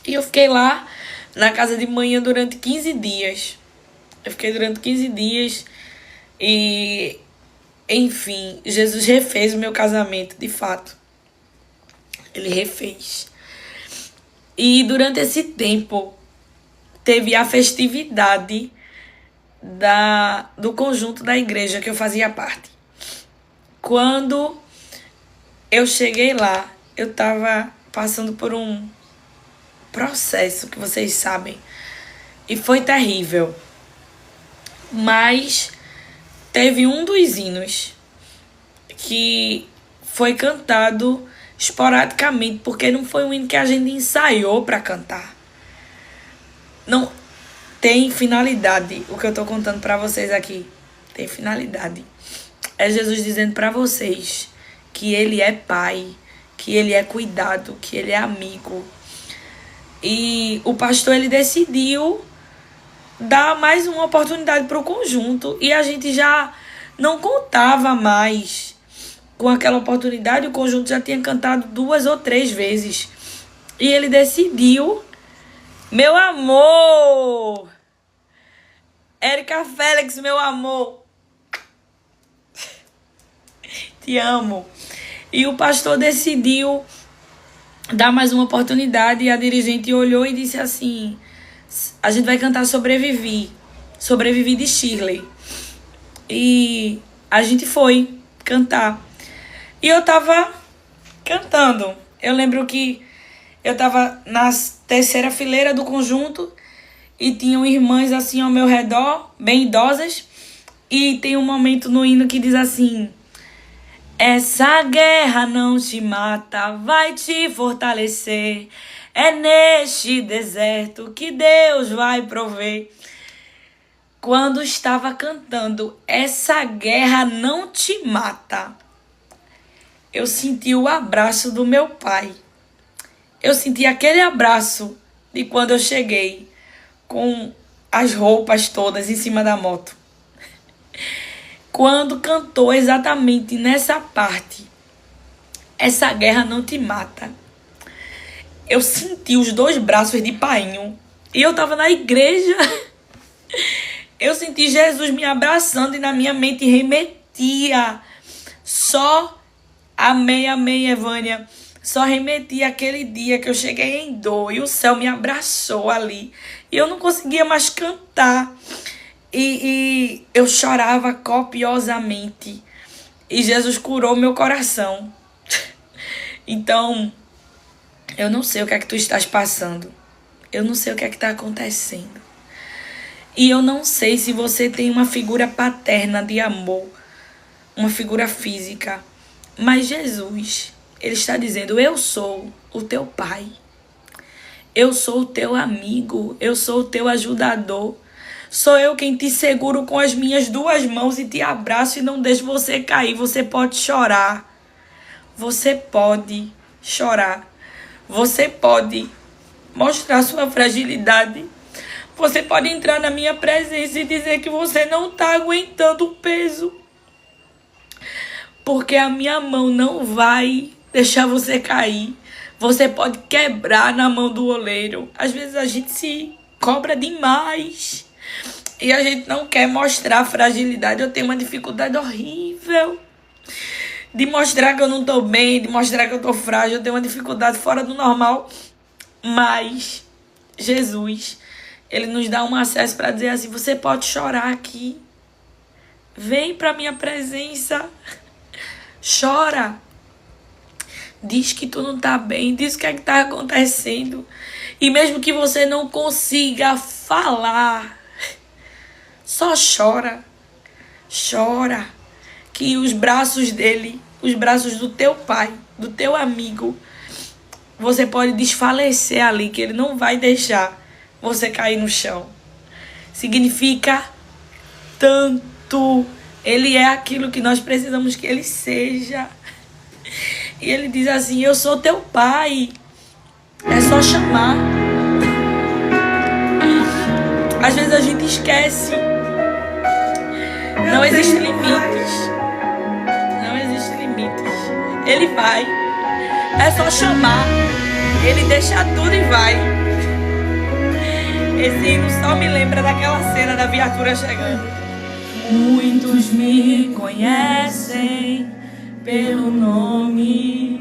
E eu fiquei lá na casa de manhã durante 15 dias. Eu fiquei durante 15 dias e, enfim, Jesus refez o meu casamento, de fato. Ele refez. E durante esse tempo, teve a festividade do conjunto da igreja que eu fazia parte. Quando eu cheguei lá, eu estava passando por um processo que vocês sabem. E foi terrível. Mas teve um dos hinos que foi cantado esporadicamente, porque não foi um hino que a gente ensaiou para cantar. Não tem finalidade o que eu tô contando para vocês aqui. Tem finalidade. É Jesus dizendo para vocês que ele é pai, que ele é cuidado, que ele é amigo. E o pastor, ele decidiu dar mais uma oportunidade para o conjunto. E a gente já não contava mais com aquela oportunidade. O conjunto já tinha cantado 2 ou 3 vezes. E ele decidiu... Meu amor! Érica Félix, meu amor! Te amo. E o pastor decidiu dar mais uma oportunidade e a dirigente olhou e disse assim, a gente vai cantar Sobrevivi. Sobrevivi de Shirley. E a gente foi cantar. E eu tava cantando. Eu lembro que eu tava na terceira fileira do conjunto e tinham irmãs assim ao meu redor, bem idosas. E tem um momento no hino que diz assim: essa guerra não te mata, vai te fortalecer. É neste deserto que Deus vai prover. Quando estava cantando essa guerra não te mata, eu senti o abraço do meu pai. Eu senti aquele abraço de quando eu cheguei com as roupas todas em cima da moto. Quando cantou exatamente nessa parte, essa guerra não te mata, eu senti os 2 braços de painho. E eu tava na igreja. Eu senti Jesus me abraçando e na minha mente remetia. Só amém, Evânia. Só remetia aquele dia que eu cheguei em dor e o céu me abraçou ali. E eu não conseguia mais cantar. E eu chorava copiosamente. E Jesus curou meu coração. Então, eu não sei o que é que tu estás passando. Eu não sei o que é que está acontecendo. E eu não sei se você tem uma figura paterna de amor, uma figura física. Mas Jesus, ele está dizendo, eu sou o teu pai. Eu sou o teu amigo. Eu sou o teu ajudador. Sou eu quem te seguro com as minhas 2 mãos e te abraço e não deixo você cair. Você pode chorar. Você pode chorar. Você pode mostrar sua fragilidade. Você pode entrar na minha presença e dizer que você não está aguentando o peso. Porque a minha mão não vai deixar você cair. Você pode quebrar na mão do oleiro. Às vezes a gente se cobra demais. E a gente não quer mostrar fragilidade. Eu tenho uma dificuldade horrível de mostrar que eu não tô bem, de mostrar que eu tô frágil, eu tenho uma dificuldade fora do normal. Mas Jesus, ele nos dá um acesso para dizer assim, você pode chorar aqui. Vem pra minha presença. Chora. Diz que tu não tá bem, diz o que é que tá acontecendo. E mesmo que você não consiga falar, só chora. Chora. Que os braços dele, os braços do teu pai, do teu amigo, você pode desfalecer ali, que ele não vai deixar você cair no chão. Significa tanto. Ele é aquilo que nós precisamos que ele seja. E ele diz assim, eu sou teu pai. É só chamar. Às vezes a gente esquece. Não existem limites. Não existem limites. Ele vai. É só chamar. Ele deixa tudo e vai. Esse hino só me lembra daquela cena da viatura chegando. Muitos me conhecem pelo nome.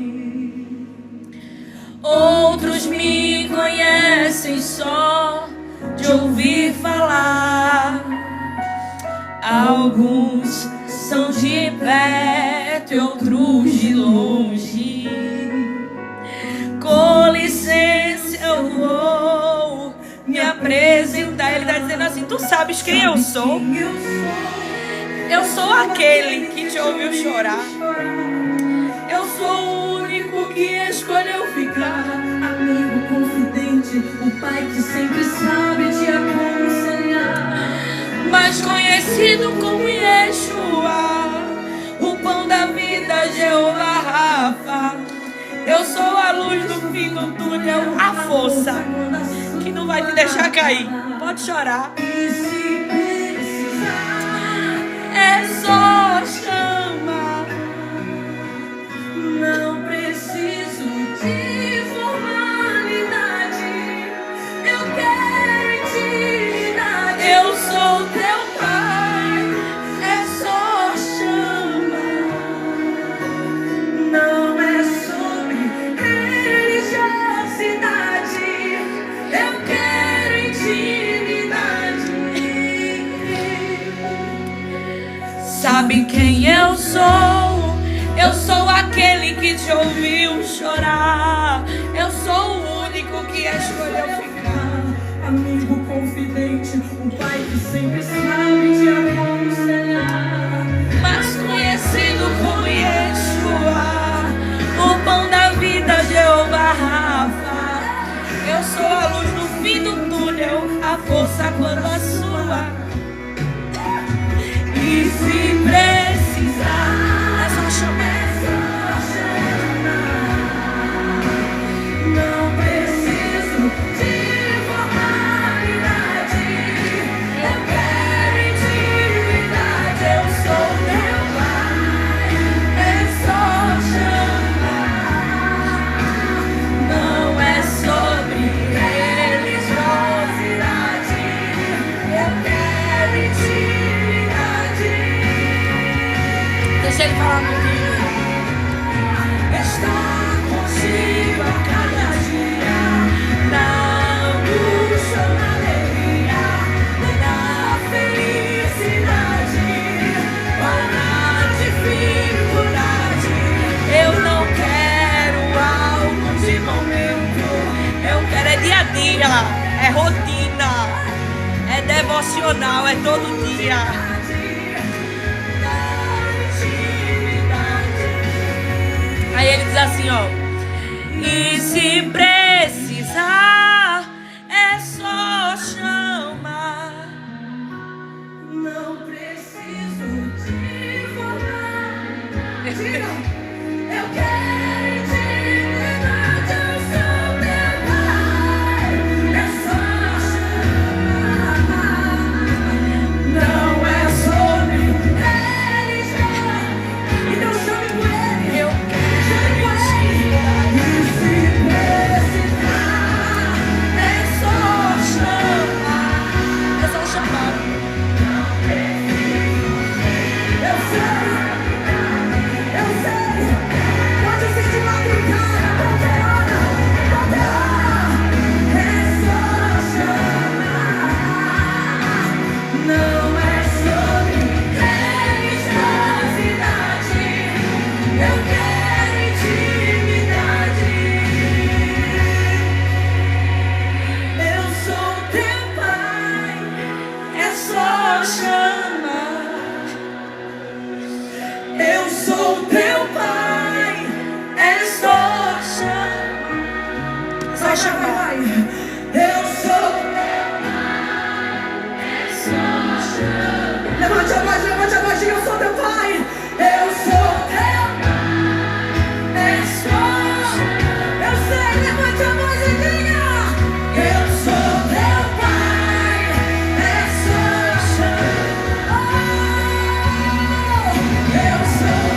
Outros me conhecem só de ouvir falar. Alguns são de perto e outros de longe. Com licença eu vou me apresentar. Ele está dizendo assim, tu sabes quem eu sou? Eu sou aquele que te ouviu chorar. Eu sou o único que escolheu ficar. Amigo confidente, o pai que sempre sabe te aconselhar. Mais conhecido como Yeshua, o pão da vida, Jeová Rafa. Eu sou a luz do fim do túnel, a força que não vai te deixar cair. Pode chorar. E se precisar, É só chamar. não preciso de formalidade. Eu quero intimidade. Eu sou teu pai. É só chamar. Não é sobre religiosidade. Eu quero intimidade. Sabe quem eu sou? Eu sou aquele que te ouviu chorar. Eu sou o único que escolheu ficar. Amigo confidente, um pai que sempre sabe te aconselhar. Mais conhecido como Yeshua, o pão da vida, Jeová Rafa. Eu sou a luz no fim do túnel, a força quando a sua. E se precisar, é só chamar. Não preciso de formalidade. Eu quero intimidade. Eu sou teu pai. É só chamar. Não é sobre Religiosidade. Eu quero intimidade. deixa ele falar contigo. Estar contigo a cada dia. Na angústia, na alegria, na felicidade, ou na dificuldade. Eu não quero algo de momento. Eu quero é dia a dia, é rotina, é devocional, é todo dia. Aí ele diz assim, ó. E se precisar, é só chamar. Não preciso te formalidade. Eu quero intimidade. Eu sou teu pai. É só chamar. Não é sobre religião. Então chame com ele. Eu Chame com ele. E se vai chamar. Eu sou. Levante a voz, diga, eu sou teu pai. Eu sou teu pai. Eu sei, levante a voz e diga, eu sou teu pai. Eu sou. Eu sou.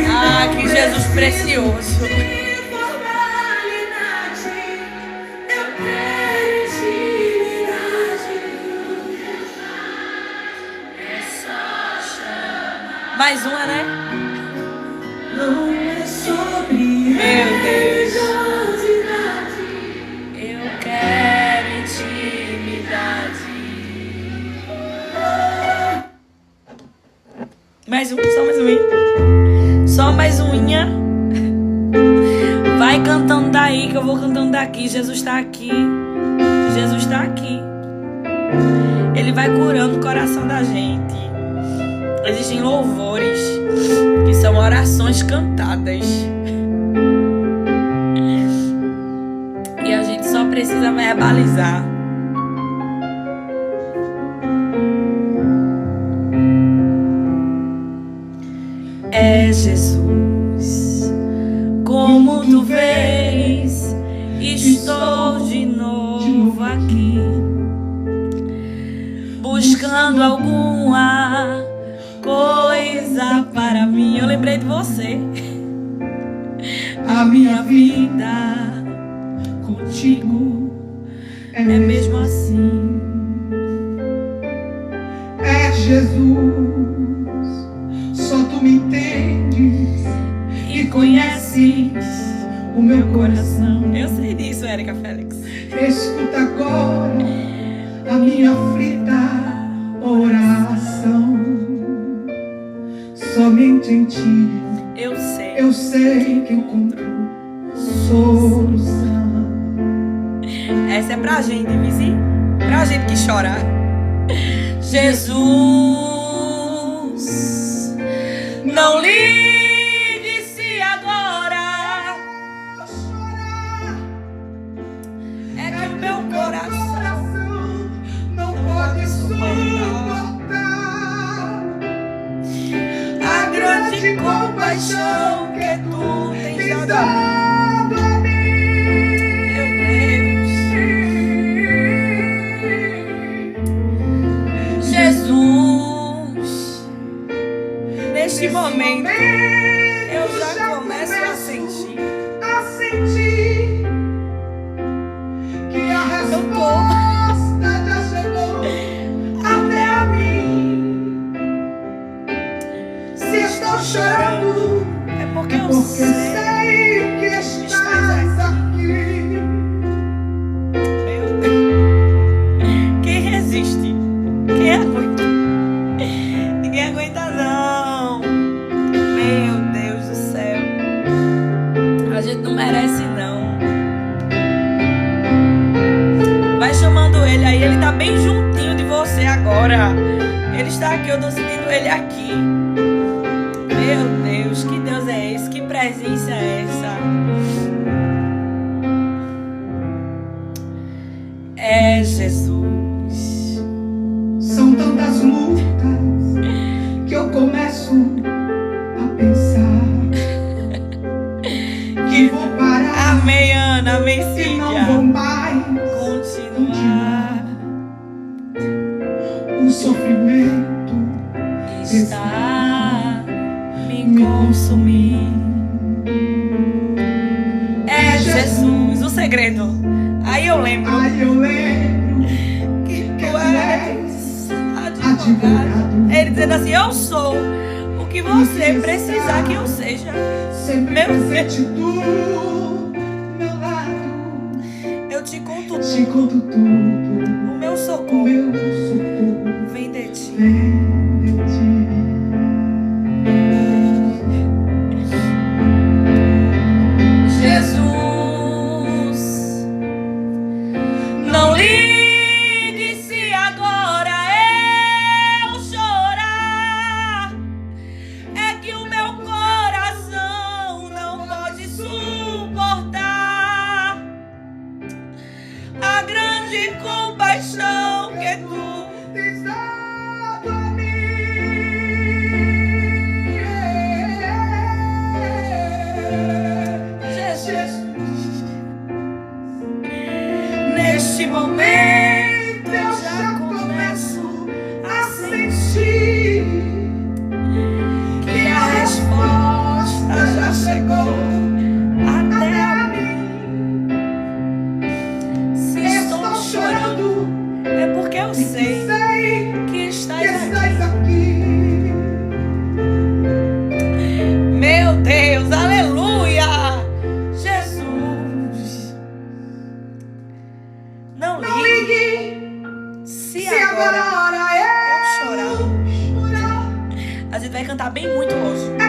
Ah, que Jesus precioso. Mais uma, né? Não é sobre Meu Deus. religiosidade. Eu quero intimidade. Mais um, só mais uma. Só mais uma. Vai cantando daí que eu vou cantando daqui. Jesus está aqui. Jesus está aqui. Ele vai curando o coração da gente. Existem louvores que são orações cantadas. E a gente só precisa verbalizar. É Jesus, como tu vês, estou de novo aqui, buscando alguma coisa para mim. Eu lembrei de você. A minha vida contigo é mesmo assim. É Jesus, só tu me entendes E conheces o meu coração. Eu sei disso, Érica Félix. Escuta agora a minha aflita oração. Somente em ti eu sei que encontro solução. Essa é pra gente, vizinho. Pra gente que chora. Jesus, não ligue se agora é que o meu coração não pode suportar a grande compaixão que tu tens dado a mim. Meu Deus, Jesus, neste momento eu já começo a sentir que a resposta já chegou até a mim. Se estou chorando é porque eu porque sei. sei que estás aqui. Meu Deus, quem resiste? Quem aguenta? Ninguém aguenta não. Meu Deus do céu, a gente não merece não. Vai chamando ele aí, ele tá bem juntinho de você agora. Ele está aqui, eu tô sentindo ele aqui. Meu Deus, que Deus é esse? Que presença é essa? É Jesus. São tantas lutas que eu começo a pensar que vou parar. Amém, Ana, amém, E não Cíntia. vou mais Continuar. o sofrimento Está me consumindo. É Jesus, o segredo. Aí eu lembro Aí eu lembro que que tu és advogado. advogado. Ele dizendo assim: eu sou o que você precisar que eu seja. Sempre Meu presente do meu lado. Eu te conto Te tudo. conto tudo. O meu O socorro meu socorro vem de ti. vem de ti. Jesus, não ligue se agora eu chorar. É que o meu coração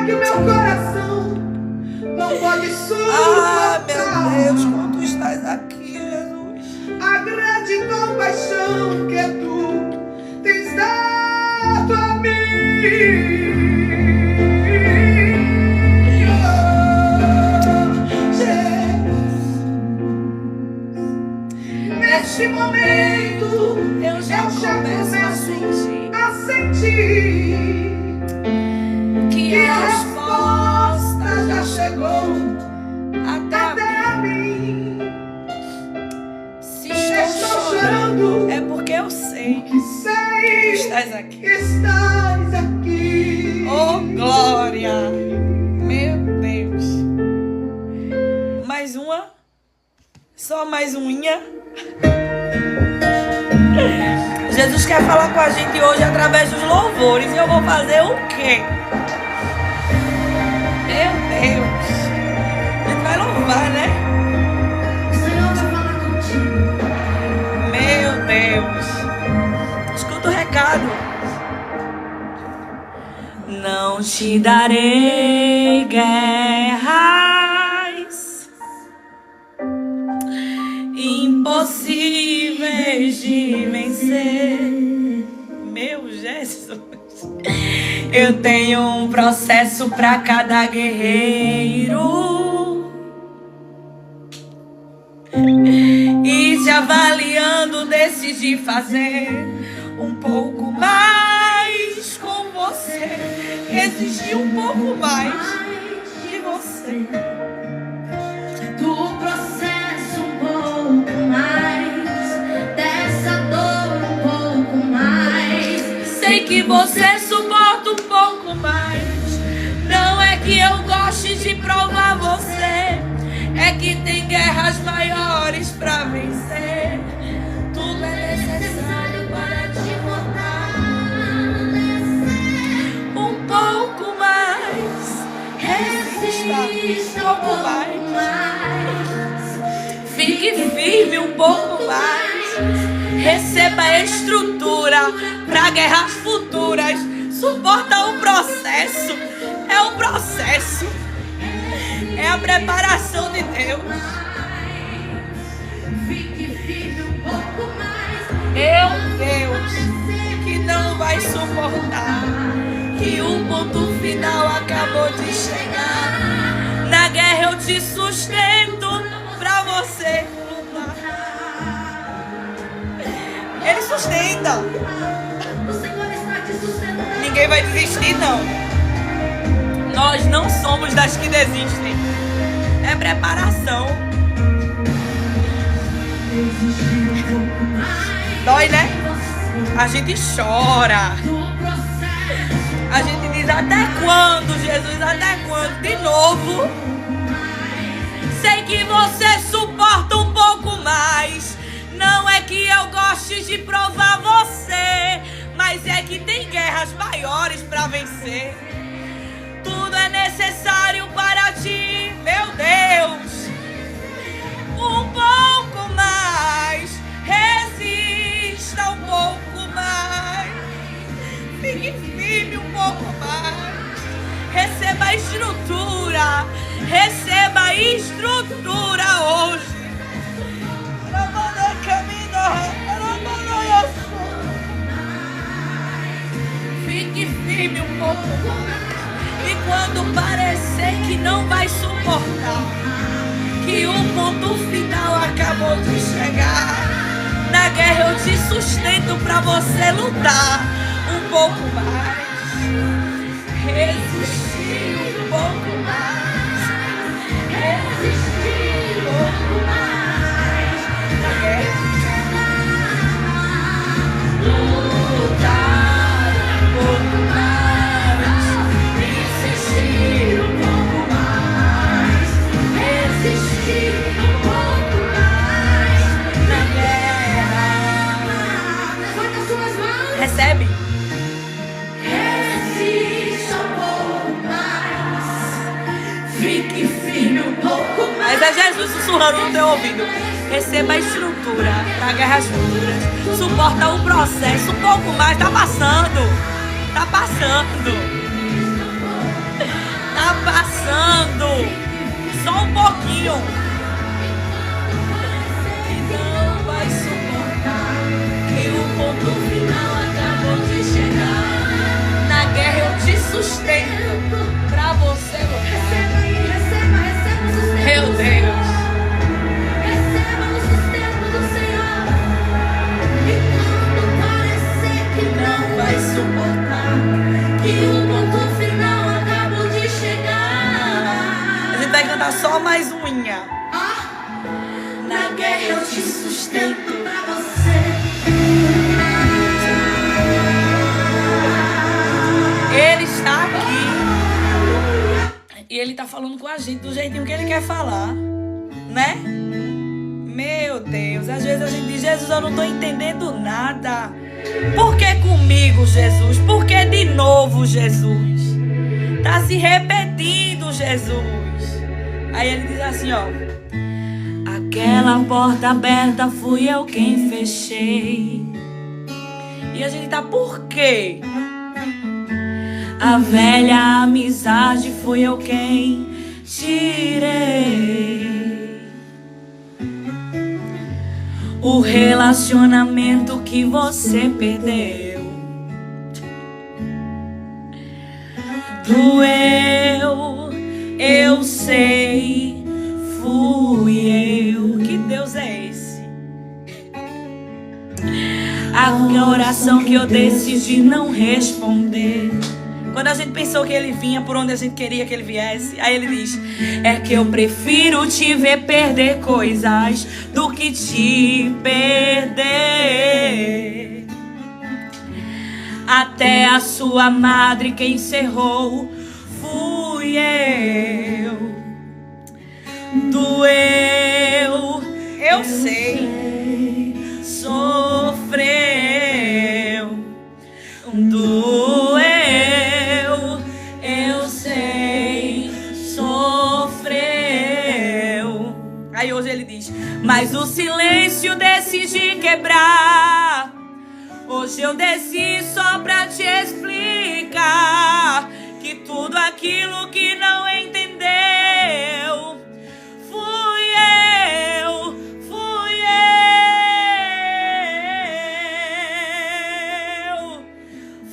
que meu coração não pode Ah, meu Deus, suportar. como tu estás aqui, Jesus. A grande compaixão que tu tens dado a mim. Neste momento Eu já começo a sentir que que a a resposta resposta já chegou até até a mim. Se Estou estou chorando, chorando é porque eu sei que que sei estás aqui. que estás aqui. Oh, glória! Meu Deus! Mais uma? Só mais unha? Jesus quer falar com a gente hoje através dos louvores. E eu vou fazer o quê? Meu Deus! A gente vai louvar, né? O Senhor vai falar contigo. Meu Deus! Escuta o recado. Não te darei guerras impossíveis de vencer. Meu Jesus! Eu tenho um processo para cada guerreiro. E te avaliando, decidi fazer um pouco mais com você. Exigir um pouco mais de você. Do processo um pouco mais, dessa dor um pouco mais. Sei que você suporta um pouco mais. Não é que eu goste de provar você, é que tem guerras maiores pra vencer. Tudo é necessário para te fortalecer. Um pouco mais. Resista um pouco mais. Fique firme um pouco mais. Receba a estrutura para guerras futuras. Suporta o processo. É um processo. É a preparação de Deus. Fique firme um pouco mais. É um Deus que não vai suportar que o ponto final acabou de chegar. Na guerra eu te sustento pra você lutar. Ele sustenta. O Senhor está te sustentando. Ninguém vai desistir, não. Nós não somos das que desistem. É preparação. Dói, né? A gente chora. A gente diz, até quando, Jesus? Até quando? De novo. Sei que você suporta um pouco mais. Não é que eu goste de provar você, mas é que tem guerras maiores pra vencer. Tudo é necessário para ti, meu Deus. Um pouco mais. Resista um pouco mais. Fique firme um pouco mais. Receba a estrutura. Receba a estrutura hoje. Fique firme um pouco mais. E quando parecer que não vai suportar, que o ponto final acabou de chegar, na guerra eu te sustento pra você lutar um pouco mais. Resistir um pouco mais. Resistir um pouco mais. Na guerra. Lutar um pouco mais. Resistir um pouco mais. Resistir um pouco mais. Na guerra. Levanta suas mãos. Recebe? Resista um pouco mais. Fique firme um pouco mais. Mas é Jesus sussurrando no teu ouvido. Receba a estrutura para guerras futuras. Suporta o processo um pouco mais. Tá passando. Tá passando. vai cantar só mais unha. Na guerra eu te sustento pra você. Ele está aqui. E ele tá falando com a gente do jeitinho que ele quer falar. Né? Meu Deus, às vezes a gente diz: Jesus, eu não tô entendendo nada. Por que comigo, Jesus? Por que de novo, Jesus? Tá se repetindo, Jesus. Aí ele diz assim, ó: aquela porta aberta fui eu quem fechei. E a gente tá: por quê? A velha amizade fui eu quem tirei. O relacionamento que você perdeu doeu, eu sei, fui eu. Que Deus é esse? A oração que eu decidi não responder, quando a gente pensou que ele vinha por onde a gente queria que ele viesse. Aí ele diz: é que eu prefiro te ver perder coisas do que te perder. Até a sua madre quem encerrou fui eu. Doeu, eu sei, sofreu, doeu, eu sei, sofreu. Aí hoje ele diz: mas o silêncio decidi quebrar. Hoje eu desci só pra te explicar que tudo aquilo que não entendeu fui eu, fui eu.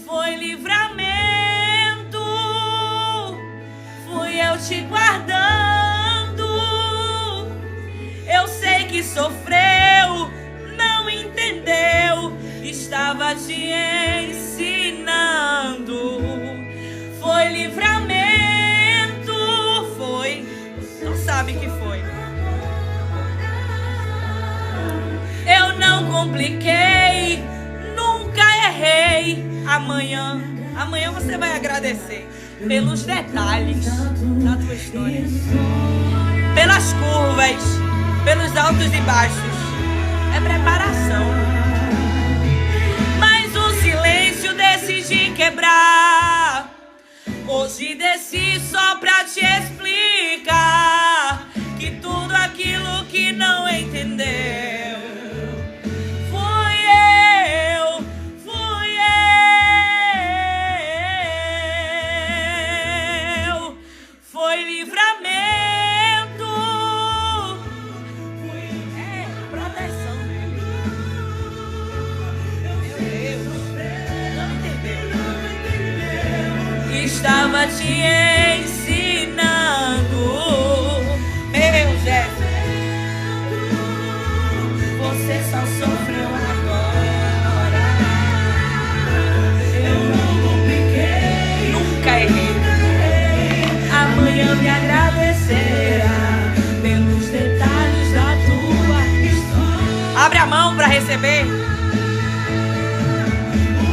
Foi livramento, fui eu te guardando. Eu sei que sofreu, não entendeu, estava te ensinando. Foi livramento, foi, não sabe que foi. Eu não compliquei, nunca errei. Amanhã você vai agradecer pelos detalhes da tua história, pelas curvas, pelos altos e baixos. É preparação. Mas o silêncio decidi quebrar. Hoje desci só pra te explicar que tudo aquilo que não entendeu fui eu, fui eu. Foi livramento, proteção. Meu Deus, não entendeu. Estava te ensinando. Meu Jesus, você só sofreu agora. Eu não compliquei, nunca errei. Amanhã me agradecerá pelos detalhes da tua história. Abre a mão para receber.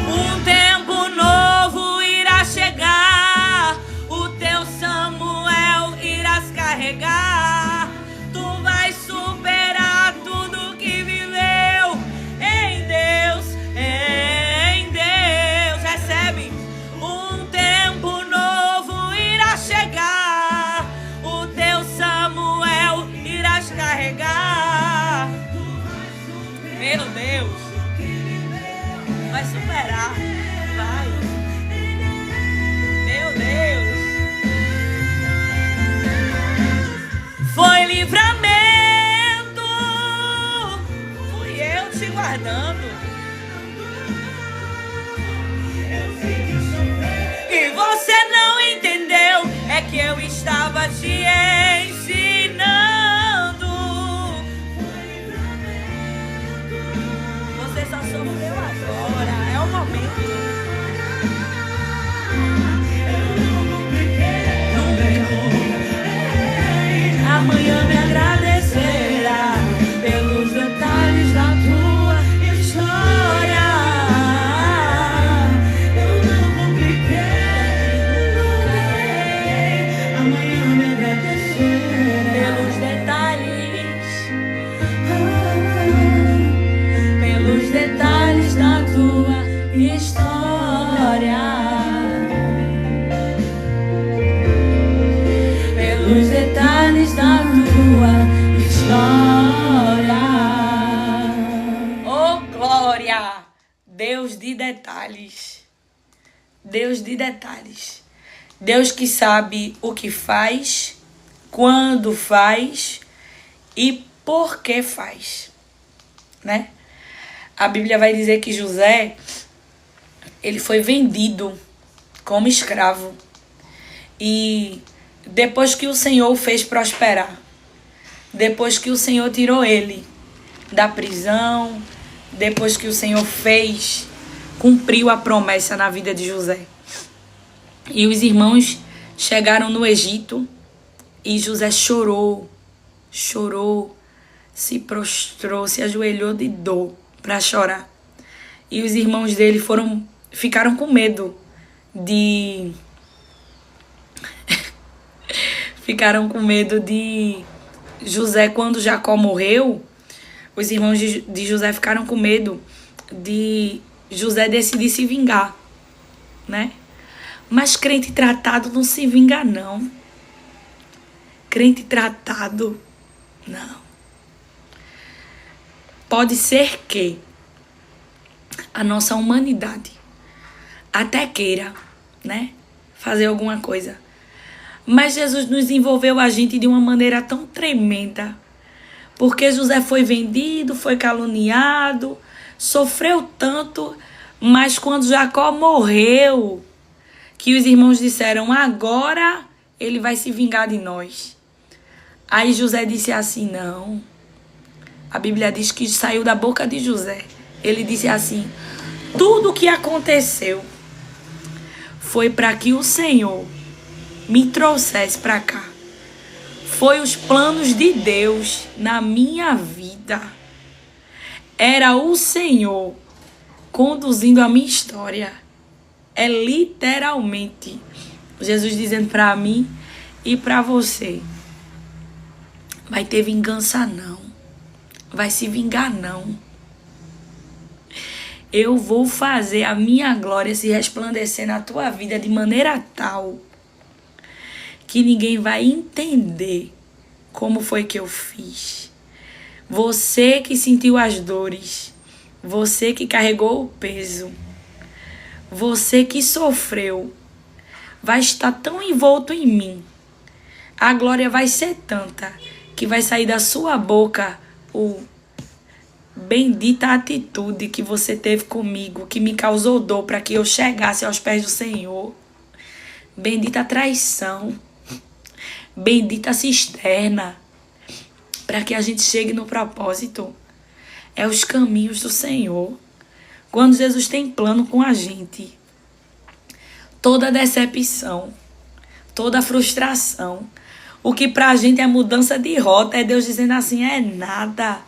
Um tempo novo irá chegar. O teu Samuel irás carregar. Tu vais superar tudo que viveu em Deus, em Deus. Recebe. Um tempo novo irá chegar. O teu Samuel irás carregar. Meu Deus. pelos detalhes da tua história, pelos detalhes da tua história. Oh, glória! Deus de detalhes. Deus de detalhes. Deus que sabe o que faz, quando faz e por que faz, né? A Bíblia vai dizer que José, ele foi vendido como escravo. E depois que o Senhor o fez prosperar, depois que o Senhor tirou ele da prisão, depois que o Senhor cumpriu a promessa na vida de José. E os irmãos chegaram no Egito e José chorou, se prostrou, se ajoelhou de dor para chorar. E os irmãos dele ficaram com medo de José, quando Jacó morreu. Os irmãos de José ficaram com medo de José decidir se vingar, né? Mas crente tratado não se vinga, não. Crente tratado, não. Pode ser que a nossa humanidade até queira, né, fazer alguma coisa. Mas Jesus nos envolveu a gente de uma maneira tão tremenda. Porque José foi vendido, foi caluniado, sofreu tanto, mas quando Jacó morreu, que os irmãos disseram, agora ele vai se vingar de nós. Aí José disse assim, não. A Bíblia diz que saiu da boca de José. Ele disse assim, tudo o que aconteceu foi para que o Senhor me trouxesse para cá. Foi os planos de Deus na minha vida. Era o Senhor conduzindo a minha história. É literalmente Jesus dizendo para mim e para você. Vai ter vingança não. Vai se vingar não. Eu vou fazer a minha glória se resplandecer na tua vida de maneira tal que ninguém vai entender como foi que eu fiz. Você que sentiu as dores, você que carregou o peso, você que sofreu, vai estar tão envolto em mim. A glória vai ser tanta que vai sair da sua boca o bendita atitude que você teve comigo, que me causou dor para que eu chegasse aos pés do Senhor. Bendita traição. Bendita cisterna, para que a gente chegue no propósito. É os caminhos do Senhor. Quando Jesus tem plano com a gente, toda decepção, toda frustração, o que pra gente é mudança de rota, é Deus dizendo assim, é nada.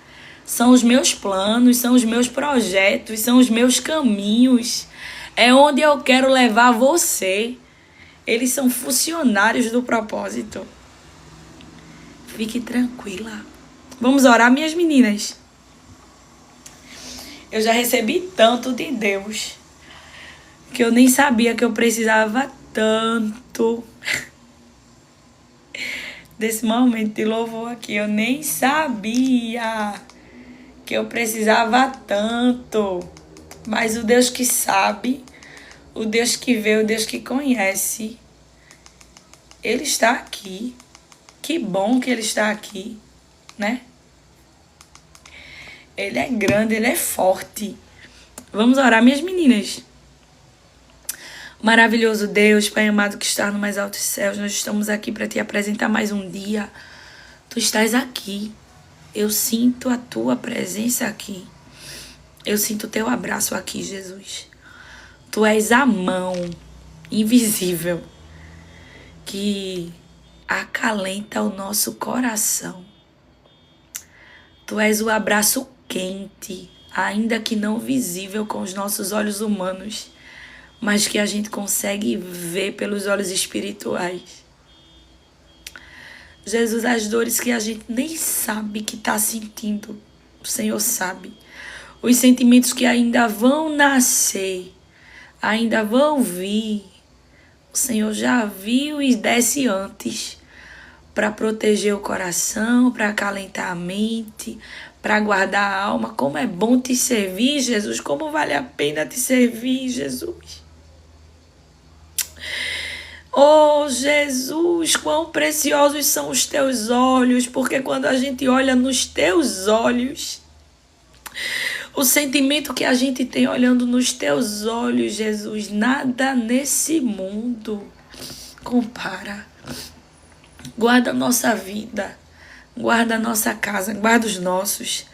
São os meus planos, são os meus projetos, são os meus caminhos. É onde eu quero levar você. Eles são funcionários do propósito. Fique tranquila. Vamos orar, minhas meninas. Eu já recebi tanto de Deus que eu nem sabia que eu precisava tanto desse momento de louvor aqui. Eu nem sabia que eu precisava tanto. Mas o Deus que sabe, o Deus que vê, o Deus que conhece, Ele está aqui. Que bom que Ele está aqui, né? Ele é grande, Ele é forte. Vamos orar, minhas meninas. Maravilhoso Deus, Pai amado que está no mais altos céus, nós estamos aqui para Te apresentar mais um dia. Tu estás aqui. Eu sinto a Tua presença aqui. Eu sinto o Teu abraço aqui, Jesus. Tu és a mão invisível que acalenta o nosso coração. Tu és o abraço quente, ainda que não visível com os nossos olhos humanos, mas que a gente consegue ver pelos olhos espirituais. Jesus, as dores que a gente nem sabe que está sentindo, o Senhor sabe. Os sentimentos que ainda vão nascer, ainda vão vir, o Senhor já viu e desce antes para proteger o coração, para acalentar a mente, para guardar a alma. Como é bom te servir, Jesus. Como vale a pena te servir, Jesus. Oh, Jesus, quão preciosos são os teus olhos, porque quando a gente olha nos teus olhos, o sentimento que a gente tem olhando nos teus olhos, Jesus, nada nesse mundo compara. Guarda a nossa vida, guarda a nossa casa, guarda os nossos.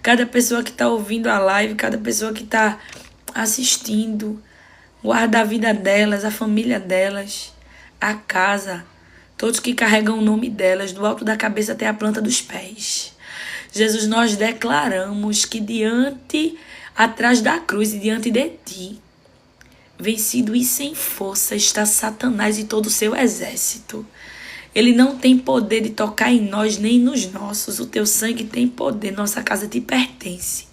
Cada pessoa que está ouvindo a live, cada pessoa que está assistindo, guarda a vida delas, a família delas, a casa, todos que carregam o nome delas, do alto da cabeça até a planta dos pés. Jesus, nós declaramos que atrás da cruz e diante de ti, vencido e sem força está Satanás e todo o seu exército. Ele não tem poder de tocar em nós nem nos nossos. O teu sangue tem poder, nossa casa te pertence.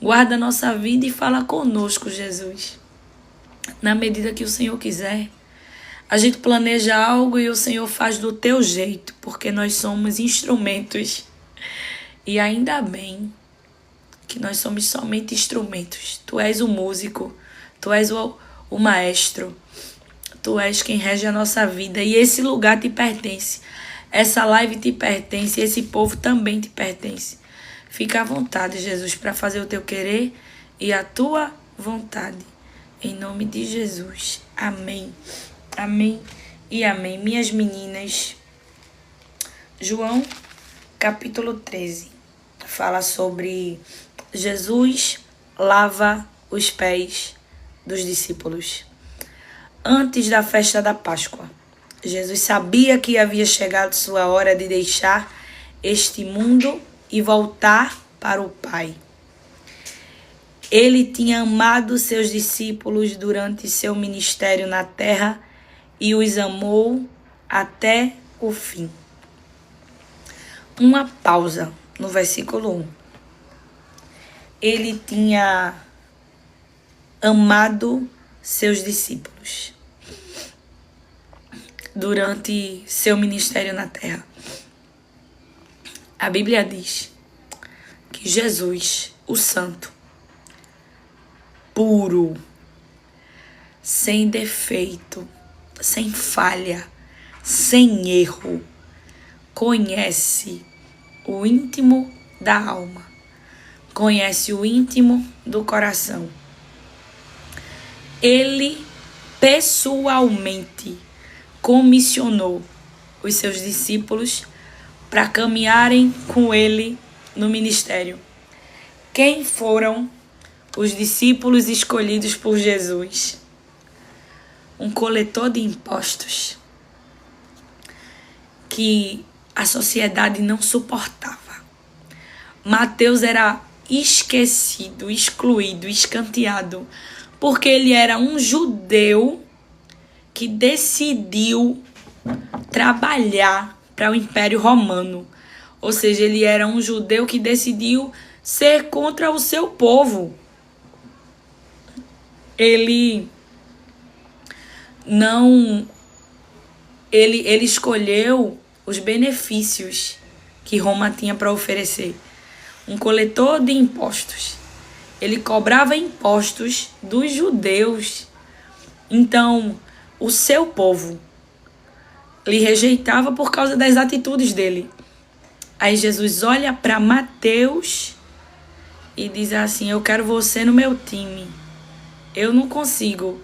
Guarda a nossa vida e fala conosco, Jesus. Na medida que o Senhor quiser. A gente planeja algo e o Senhor faz do teu jeito, porque nós somos instrumentos. E ainda bem que nós somos somente instrumentos. Tu és o músico, tu és o maestro, tu és quem rege a nossa vida. E esse lugar te pertence, essa live te pertence, esse povo também te pertence. Fica à vontade, Jesus, para fazer o teu querer e a tua vontade. Em nome de Jesus. Amém. Amém e amém. Minhas meninas, João capítulo 13 fala sobre Jesus lava os pés dos discípulos. Antes da festa da Páscoa, Jesus sabia que havia chegado sua hora de deixar este mundo e voltar para o Pai. Ele tinha amado seus discípulos durante seu ministério na terra e os amou até o fim. Uma pausa no versículo 1. Ele tinha amado seus discípulos durante seu ministério na terra. A Bíblia diz que Jesus, o Santo, puro, sem defeito, sem falha, sem erro, conhece o íntimo da alma, conhece o íntimo do coração. Ele pessoalmente comissionou os seus discípulos para caminharem com ele no ministério. Quem foram os discípulos escolhidos por Jesus? Um coletor de impostos que a sociedade não suportava. Mateus era esquecido, excluído, escanteado, porque ele era um judeu que decidiu trabalhar para o Império Romano. Ou seja, ele era um judeu que decidiu ser contra o seu povo. Ele escolheu os benefícios que Roma tinha para oferecer. Um coletor de impostos. Ele cobrava impostos dos judeus. Então, o seu povo lhe rejeitava por causa das atitudes dele. Aí Jesus olha para Mateus e diz assim: eu quero você no meu time. Eu não consigo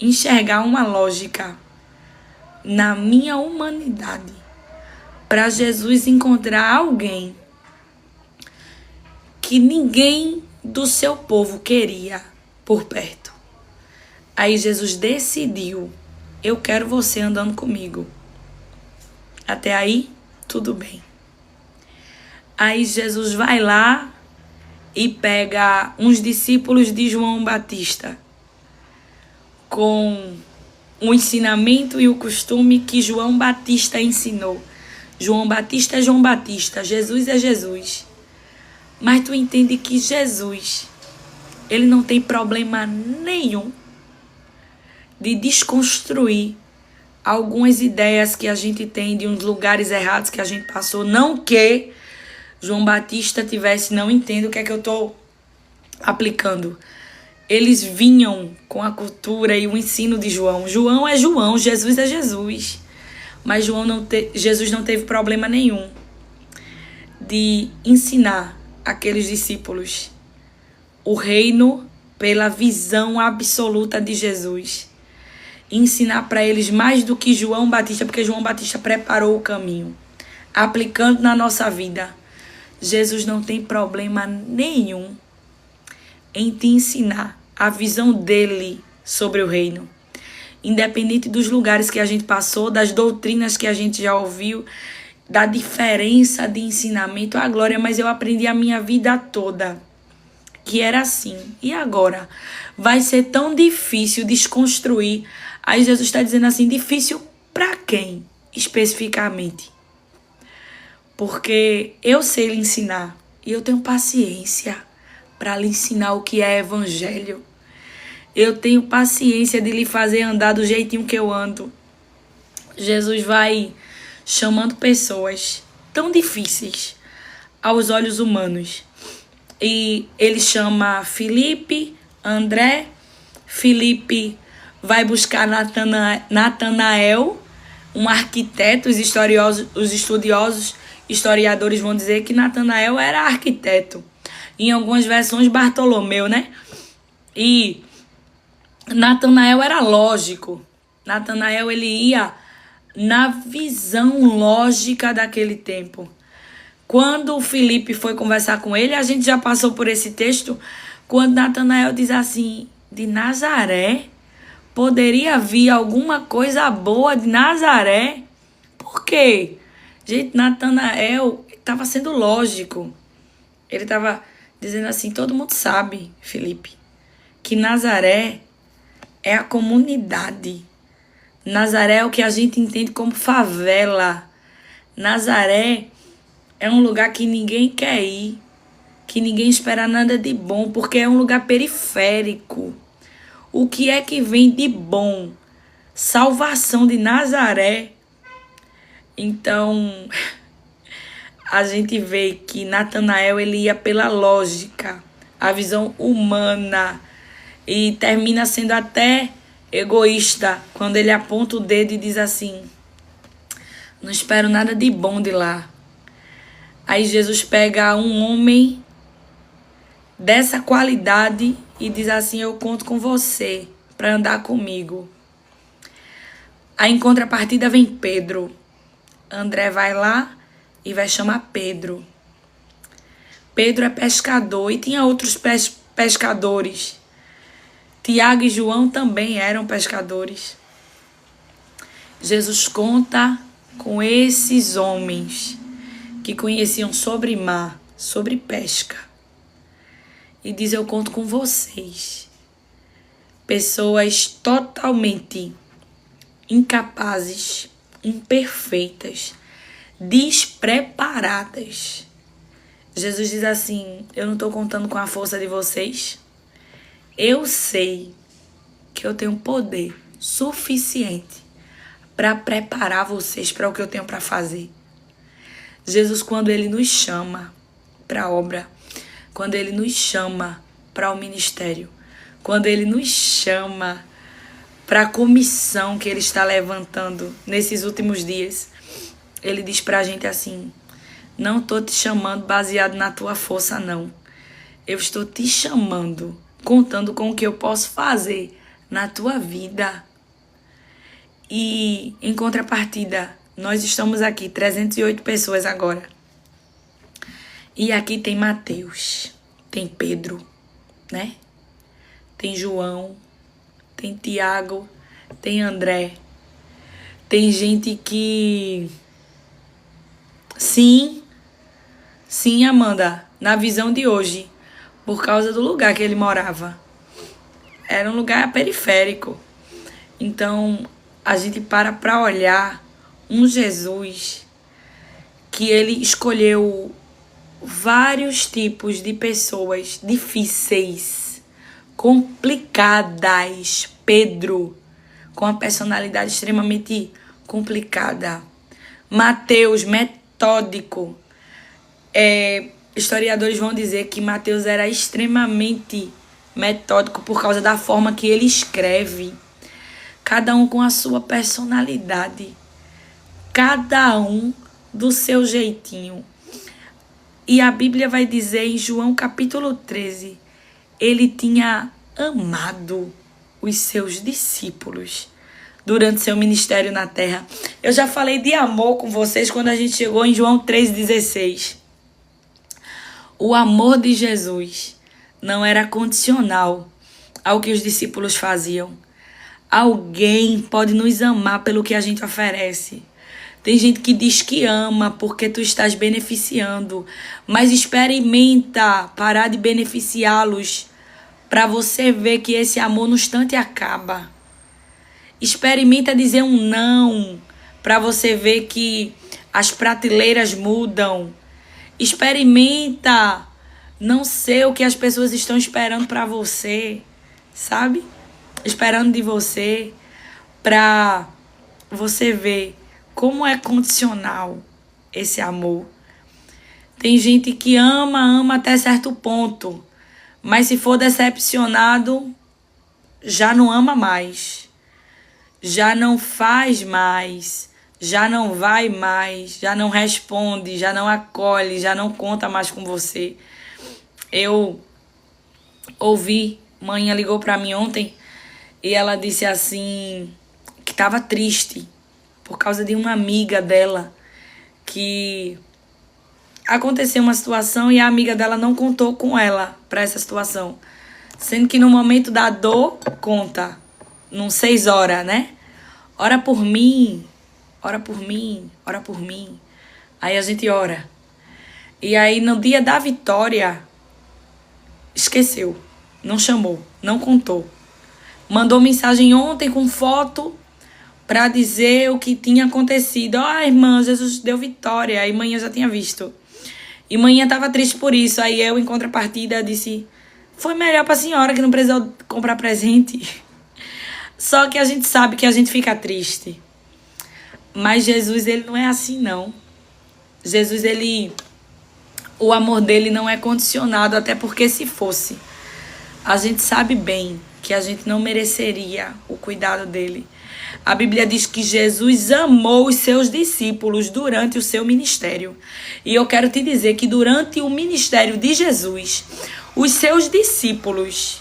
enxergar uma lógica na minha humanidade para Jesus encontrar alguém que ninguém do seu povo queria por perto. Aí Jesus decidiu: eu quero você andando comigo. Até aí, tudo bem. Aí Jesus vai lá e pega uns discípulos de João Batista com o ensinamento e o costume que João Batista ensinou. João Batista é João Batista, Jesus é Jesus. Mas tu entende que Jesus, ele não tem problema nenhum de desconstruir algumas ideias que a gente tem de uns lugares errados que a gente passou. Não que João Batista tivesse, não entendo o que é que eu estou aplicando. Eles vinham com a cultura e o ensino de João. João é João, Jesus é Jesus. Mas Jesus não teve problema nenhum de ensinar aqueles discípulos o reino pela visão absoluta de Jesus. Ensinar para eles mais do que João Batista, porque João Batista preparou o caminho. Aplicando na nossa vida, Jesus não tem problema nenhum em te ensinar a visão dele sobre o reino. Independente dos lugares que a gente passou, das doutrinas que a gente já ouviu, da diferença de ensinamento, a glória, mas eu aprendi a minha vida toda que era assim. E agora? Vai ser tão difícil desconstruir. Aí Jesus está dizendo assim, difícil para quem especificamente? Porque eu sei lhe ensinar e eu tenho paciência para lhe ensinar o que é evangelho. Eu tenho paciência de lhe fazer andar do jeitinho que eu ando. Jesus vai chamando pessoas tão difíceis aos olhos humanos. E ele chama Filipe, André. Filipe vai buscar Natanael, um arquiteto. Os estudiosos, historiadores vão dizer que Natanael era arquiteto. Em algumas versões, Bartolomeu, né? E Natanael era lógico. Natanael, ele ia na visão lógica daquele tempo. Quando o Filipe foi conversar com ele, a gente já passou por esse texto, quando Natanael diz assim, de Nazaré, poderia vir alguma coisa boa de Nazaré? Por quê? Gente, Natanael estava sendo lógico. Ele estava dizendo assim, todo mundo sabe, Filipe, que Nazaré é a comunidade. Nazaré é o que a gente entende como favela. Nazaré é um lugar que ninguém quer ir, que ninguém espera nada de bom, porque é um lugar periférico. O que é que vem de bom? Salvação de Nazaré. Então, a gente vê que Natanael, ele ia pela lógica, a visão humana, e termina sendo até egoísta quando ele aponta o dedo e diz assim, não espero nada de bom de lá. Aí Jesus pega um homem dessa qualidade e diz assim, eu conto com você para andar comigo. Aí em contrapartida vem Pedro. André vai lá e vai chamar Pedro. Pedro é pescador e tinha outros pescadores. Tiago e João também eram pescadores. Jesus conta com esses homens que conheciam sobre mar, sobre pesca. E diz, eu conto com vocês. Pessoas totalmente incapazes, imperfeitas, despreparadas. Jesus diz assim, eu não estou contando com a força de vocês. Eu sei que eu tenho poder suficiente para preparar vocês para o que eu tenho para fazer. Jesus, quando ele nos chama para a obra, quando ele nos chama para o ministério, quando ele nos chama para a comissão que ele está levantando nesses últimos dias, ele diz para a gente assim, não estou te chamando baseado na tua força, não. Eu estou te chamando, contando com o que eu posso fazer na tua vida. E, em contrapartida, nós estamos aqui, 308 pessoas agora. E aqui tem Mateus, tem Pedro, né? Tem João, tem Tiago, tem André. Tem gente que... Sim, Amanda, na visão de hoje, por causa do lugar que ele morava. Era um lugar periférico. Então, a gente para olhar um Jesus que ele escolheu vários tipos de pessoas difíceis, complicadas. Pedro, com a personalidade extremamente complicada. Mateus, metódico. Historiadores vão dizer que Mateus era extremamente metódico por causa da forma que ele escreve. Cada um com a sua personalidade. Cada um do seu jeitinho. E a Bíblia vai dizer em João capítulo 13, ele tinha amado os seus discípulos durante seu ministério na terra. Eu já falei de amor com vocês quando a gente chegou em João 3,16. O amor de Jesus não era condicional ao que os discípulos faziam. Alguém pode nos amar pelo que a gente oferece. Tem gente que diz que ama porque tu estás beneficiando, mas experimenta parar de beneficiá-los para você ver que esse amor no instante acaba. Experimenta dizer um não para você ver que as prateleiras mudam. Experimenta não ser o que as pessoas estão esperando para você, sabe? Esperando de você, para você ver como é condicional esse amor. Tem gente que ama até certo ponto, mas se for decepcionado, já não ama mais, já não faz mais, já não vai mais, já não responde, já não acolhe, já não conta mais com você. Eu ouvi, mãe ligou para mim ontem e ela disse assim que estava triste por causa de uma amiga dela, que aconteceu uma situação e a amiga dela não contou com ela para essa situação. Sendo que no momento da dor, conta. Num 6 horas, né? Ora por mim, ora por mim, ora por mim. Aí a gente ora. E aí no dia da vitória, esqueceu. Não chamou, não contou. Mandou mensagem ontem com foto para dizer o que tinha acontecido. Irmã, Jesus deu vitória. Aí manhã já tinha visto. E manhã estava triste por isso. Aí eu, em contrapartida, disse: foi melhor para a senhora que não precisou comprar presente. Só que a gente sabe que a gente fica triste. Mas Jesus, ele não é assim, não. Jesus, o amor dele não é condicionado, até porque se fosse, a gente sabe bem que a gente não mereceria o cuidado dele. A Bíblia diz que Jesus amou os seus discípulos durante o seu ministério. E eu quero te dizer que durante o ministério de Jesus, os seus discípulos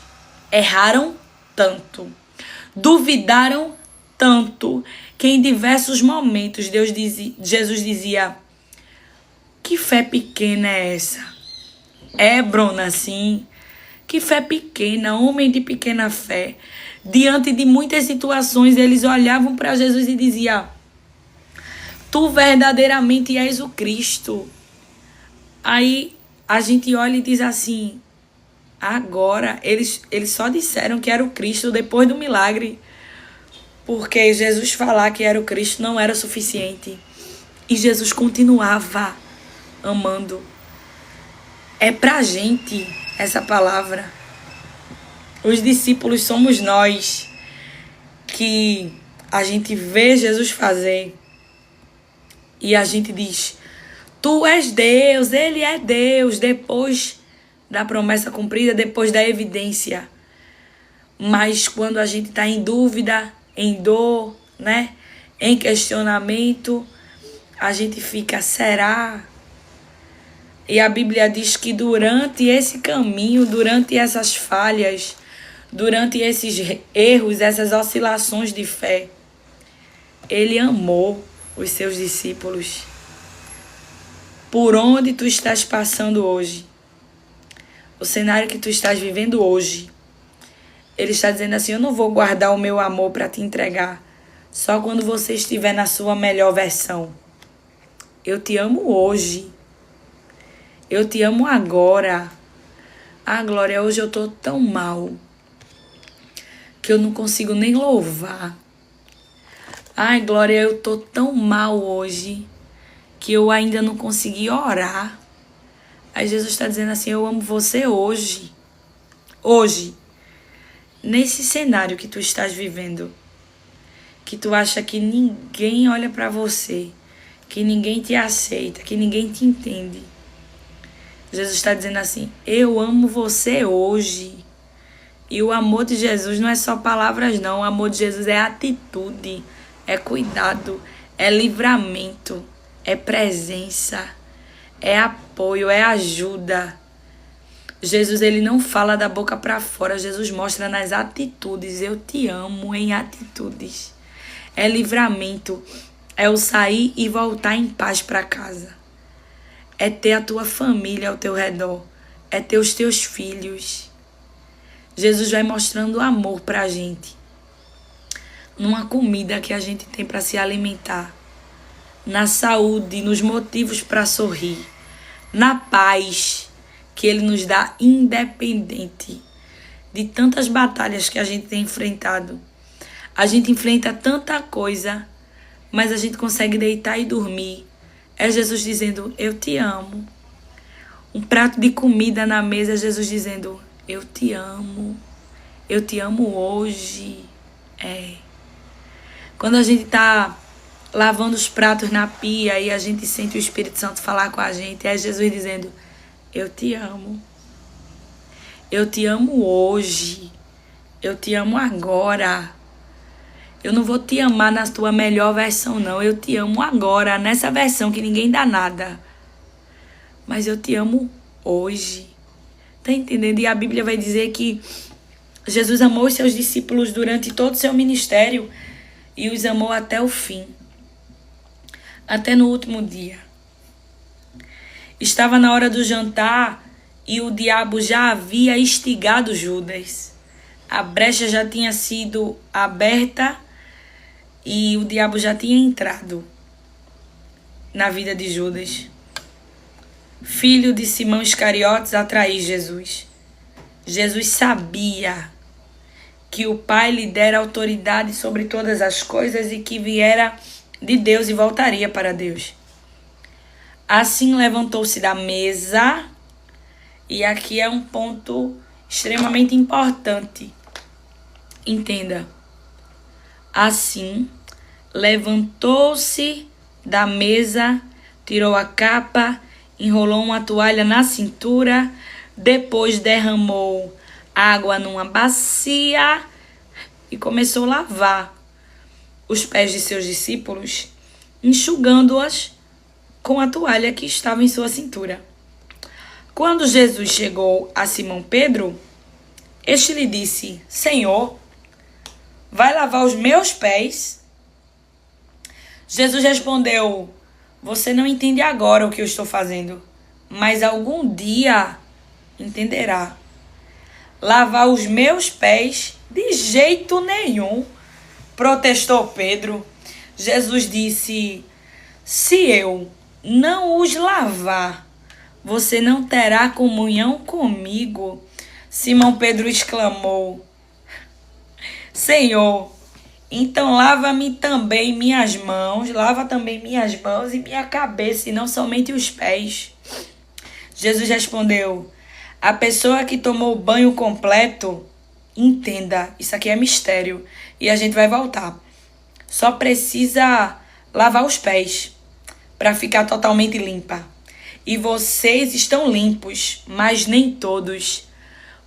erraram tanto, duvidaram tanto, que em diversos momentos Jesus dizia: que fé pequena é essa? Bruna, sim. Que fé pequena, homem de pequena fé. Diante de muitas situações, eles olhavam para Jesus e diziam: tu verdadeiramente és o Cristo. Aí a gente olha e diz assim: agora, eles só disseram que era o Cristo depois do milagre. Porque Jesus falar que era o Cristo não era suficiente. E Jesus continuava amando. É pra gente essa palavra. Os discípulos somos nós, que a gente vê Jesus fazer e a gente diz: tu és Deus, ele é Deus, depois da promessa cumprida, depois da evidência. Mas quando a gente está em dúvida, em dor, né, em questionamento, a gente fica: será? E a Bíblia diz que durante esse caminho, durante essas falhas, durante esses erros, essas oscilações de fé, ele amou os seus discípulos. Por onde tu estás passando hoje, o cenário que tu estás vivendo hoje, ele está dizendo assim: eu não vou guardar o meu amor para te entregar só quando você estiver na sua melhor versão. Eu te amo hoje. Eu te amo agora. Glória, hoje eu tô tão mal que eu não consigo nem louvar. Glória, eu tô tão mal hoje que eu ainda não consegui orar. Aí Jesus está dizendo assim, eu amo você hoje. Hoje. Nesse cenário que tu estás vivendo. Que tu acha que ninguém olha para você. Que ninguém te aceita. Que ninguém te entende. Jesus está dizendo assim, eu amo você hoje. E o amor de Jesus não é só palavras não. O amor de Jesus é atitude. É cuidado. É livramento. É presença. É apoio. É ajuda. Jesus, ele não fala da boca para fora. Jesus mostra nas atitudes. Eu te amo em atitudes. É livramento. É o sair e voltar em paz para casa. É ter a tua família ao teu redor. É ter os teus filhos. Jesus vai mostrando amor pra gente. Numa comida que a gente tem para se alimentar. Na saúde, nos motivos para sorrir. Na paz que ele nos dá independente de tantas batalhas que a gente tem enfrentado. A gente enfrenta tanta coisa, mas a gente consegue deitar e dormir. É Jesus dizendo, eu te amo. Um prato de comida na mesa, é Jesus dizendo, eu te amo. Eu te amo hoje. Quando a gente tá lavando os pratos na pia e a gente sente o Espírito Santo falar com a gente, é Jesus dizendo, eu te amo. Eu te amo hoje. Eu te amo agora. Eu não vou te amar na tua melhor versão, não. Eu te amo agora, nessa versão que ninguém dá nada. Mas eu te amo hoje. Tá entendendo? E a Bíblia vai dizer que Jesus amou os seus discípulos durante todo o seu ministério e os amou até o fim. Até no último dia. Estava na hora do jantar e o diabo já havia instigado Judas. A brecha já tinha sido aberta e o diabo já tinha entrado na vida de Judas. Filho de Simão Iscariotes, a trair Jesus. Jesus sabia que o Pai lhe dera autoridade sobre todas as coisas e que viera de Deus e voltaria para Deus. Assim levantou-se da mesa, e aqui é um ponto extremamente importante. Entenda. Assim, levantou-se da mesa, tirou a capa, enrolou uma toalha na cintura, depois derramou água numa bacia e começou a lavar os pés de seus discípulos, enxugando-as com a toalha que estava em sua cintura. Quando Jesus chegou a Simão Pedro, este lhe disse, Senhor, vai lavar os meus pés? Jesus respondeu, você não entende agora o que eu estou fazendo, mas algum dia entenderá. Lavar os meus pés? De jeito nenhum, protestou Pedro. Jesus disse, se eu não os lavar, você não terá comunhão comigo. Simão Pedro exclamou, Senhor, então lava-me também minhas mãos, lava também minhas mãos e minha cabeça, e não somente os pés. Jesus respondeu, a pessoa que tomou o banho completo, entenda, isso aqui é mistério, e a gente vai voltar. Só precisa lavar os pés para ficar totalmente limpa. E vocês estão limpos, mas nem todos,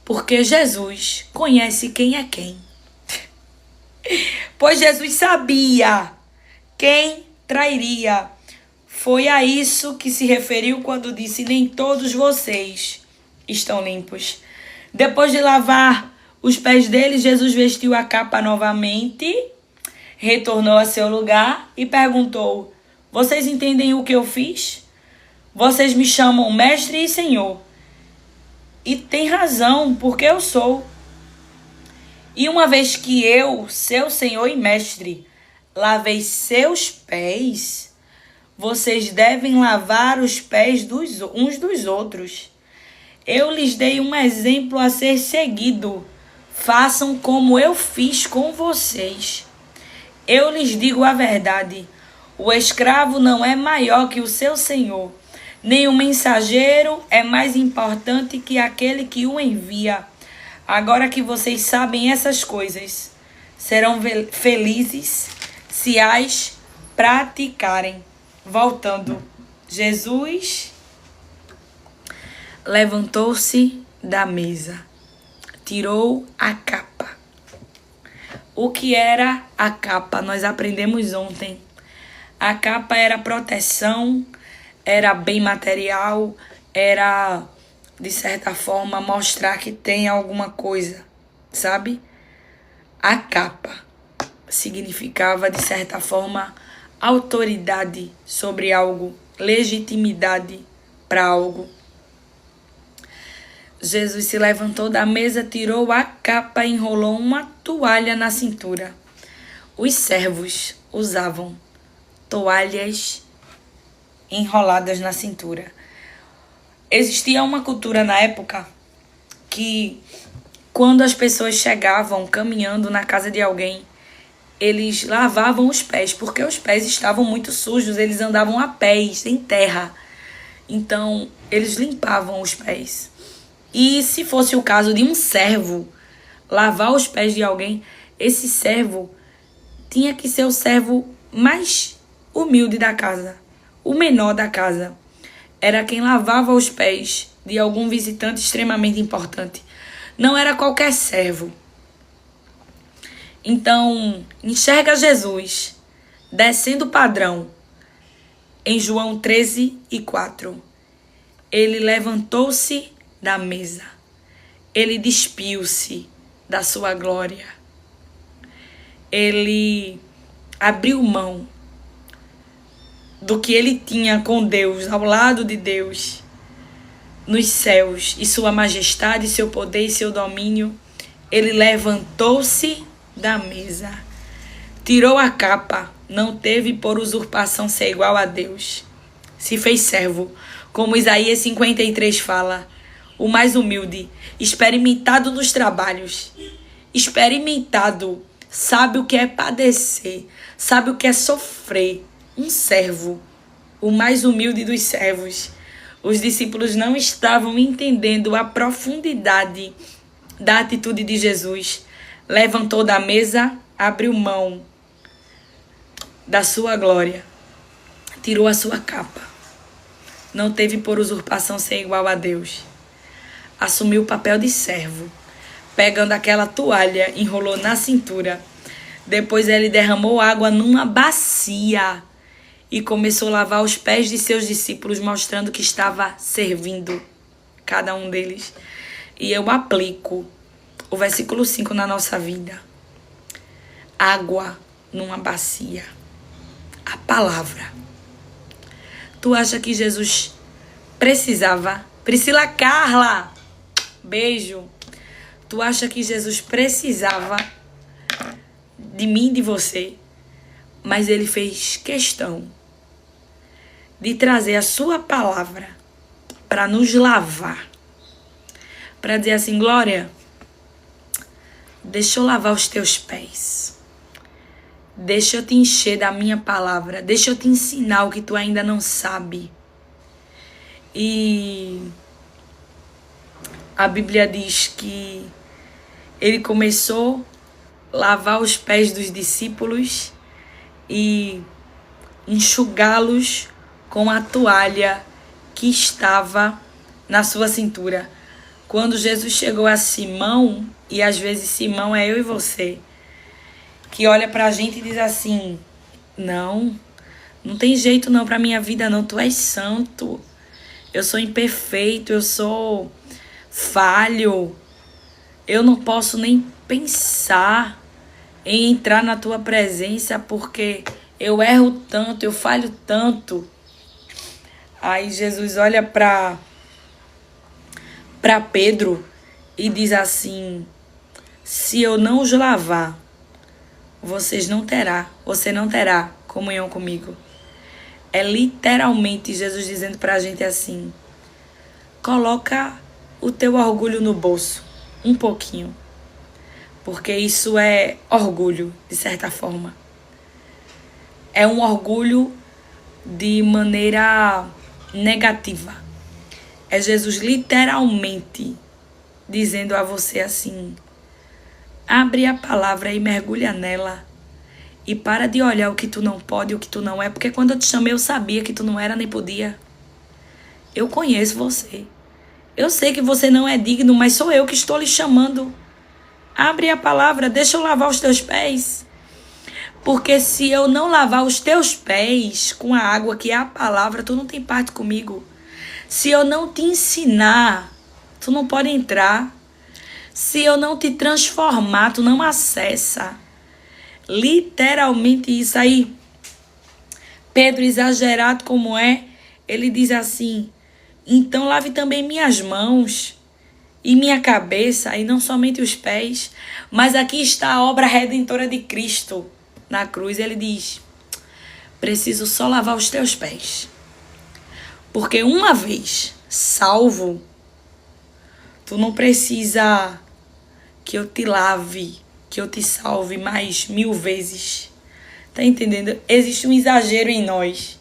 porque Jesus conhece quem é quem. Pois Jesus sabia quem trairia. Foi a isso que se referiu quando disse, nem todos vocês estão limpos. Depois de lavar os pés deles, Jesus vestiu a capa novamente, retornou a seu lugar e perguntou, vocês entendem o que eu fiz? Vocês me chamam mestre e senhor. E tem razão, porque eu sou. E uma vez que eu, seu senhor e mestre, lavei seus pés, vocês devem lavar os pés uns dos outros. Eu lhes dei um exemplo a ser seguido. Façam como eu fiz com vocês. Eu lhes digo a verdade. O escravo não é maior que o seu senhor, nem o mensageiro é mais importante que aquele que o envia. Agora que vocês sabem essas coisas, serão felizes se as praticarem. Voltando, Jesus levantou-se da mesa, tirou a capa. O que era a capa? Nós aprendemos ontem. A capa era proteção, era bem material, era, de certa forma, mostrar que tem alguma coisa, sabe? A capa significava, de certa forma, autoridade sobre algo, legitimidade para algo. Jesus se levantou da mesa, tirou a capa e enrolou uma toalha na cintura. Os servos usavam toalhas enroladas na cintura. Existia uma cultura na época que, quando as pessoas chegavam caminhando na casa de alguém, eles lavavam os pés, porque os pés estavam muito sujos, eles andavam a pés, em terra. Então, eles limpavam os pés. E se fosse o caso de um servo lavar os pés de alguém, esse servo tinha que ser o servo mais humilde da casa, o menor da casa. Era quem lavava os pés de algum visitante extremamente importante. Não era qualquer servo. Então, enxerga Jesus descendo o padrão em João 13:4. Ele levantou-se da mesa. Ele despiu-se da sua glória. Ele abriu mão do que ele tinha com Deus, ao lado de Deus, nos céus, e sua majestade, seu poder e seu domínio. Ele levantou-se da mesa, tirou a capa, não teve por usurpação ser igual a Deus. Se fez servo, como Isaías 53 fala, o mais humilde, experimentado nos trabalhos, experimentado, sabe o que é padecer, sabe o que é sofrer. Um servo, o mais humilde dos servos. Os discípulos não estavam entendendo a profundidade da atitude de Jesus. Levantou da mesa, abriu mão da sua glória, tirou a sua capa. Não teve por usurpação ser igual a Deus. Assumiu o papel de servo, pegando aquela toalha, enrolou na cintura. Depois ele derramou água numa bacia e começou a lavar os pés de seus discípulos, mostrando que estava servindo cada um deles. E eu aplico o versículo 5 na nossa vida. Água numa bacia. A palavra. Tu acha que Jesus precisava? Priscila Carla, beijo. Tu acha que Jesus precisava de mim e de você? Mas ele fez questão de trazer a sua palavra para nos lavar. Para dizer assim, Glória, deixa eu lavar os teus pés. Deixa eu te encher da minha palavra. Deixa eu te ensinar o que tu ainda não sabe. E a Bíblia diz que ele começou a lavar os pés dos discípulos e enxugá-los com a toalha que estava na sua cintura. Quando Jesus chegou a Simão, e às vezes Simão é eu e você, que olha pra gente e diz assim, não tem jeito não pra minha vida não, tu és santo, eu sou imperfeito, eu sou falho, eu não posso nem pensar em entrar na tua presença porque eu erro tanto, eu falho tanto. Aí Jesus olha para Pedro e diz assim, se eu não os lavar, você não terá comunhão comigo. É literalmente Jesus dizendo pra gente assim, coloca o teu orgulho no bolso, um pouquinho. Porque isso é orgulho, de certa forma. é um orgulho de maneira negativa. É Jesus literalmente dizendo a você assim: abre a palavra e mergulha nela. E para de olhar o que tu não pode e o que tu não é. Porque quando eu te chamei, eu sabia que tu não era nem podia. Eu conheço você. Eu sei que você não é digno, mas sou eu que estou lhe chamando. Abre a palavra, deixa eu lavar os teus pés. Porque se eu não lavar os teus pés com a água que é a palavra, tu não tem parte comigo. Se eu não te ensinar, tu não pode entrar. Se eu não te transformar, tu não acessa. Literalmente isso aí. Pedro, exagerado como é, ele diz assim: então lave também minhas mãos e minha cabeça, e não somente os pés. Mas aqui está a obra redentora de Cristo na cruz. Ele diz: preciso só lavar os teus pés. Porque uma vez salvo, tu não precisa que eu te lave, que eu te salve mais 1000 vezes. Tá entendendo? Existe um exagero em nós.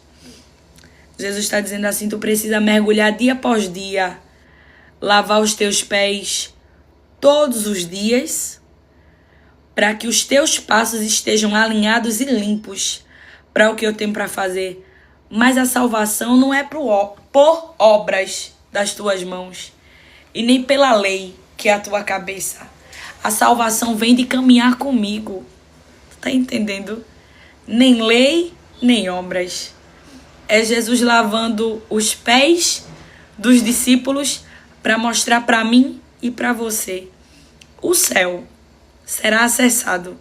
Jesus está dizendo assim: tu precisa mergulhar dia após dia, lavar os teus pés todos os dias, para que os teus passos estejam alinhados e limpos para o que eu tenho para fazer. Mas a salvação não é por obras das tuas mãos e nem pela lei que é a tua cabeça. A salvação vem de caminhar comigo. Tá entendendo? Nem lei, nem obras. É Jesus lavando os pés dos discípulos para mostrar para mim e para você. O céu será acessado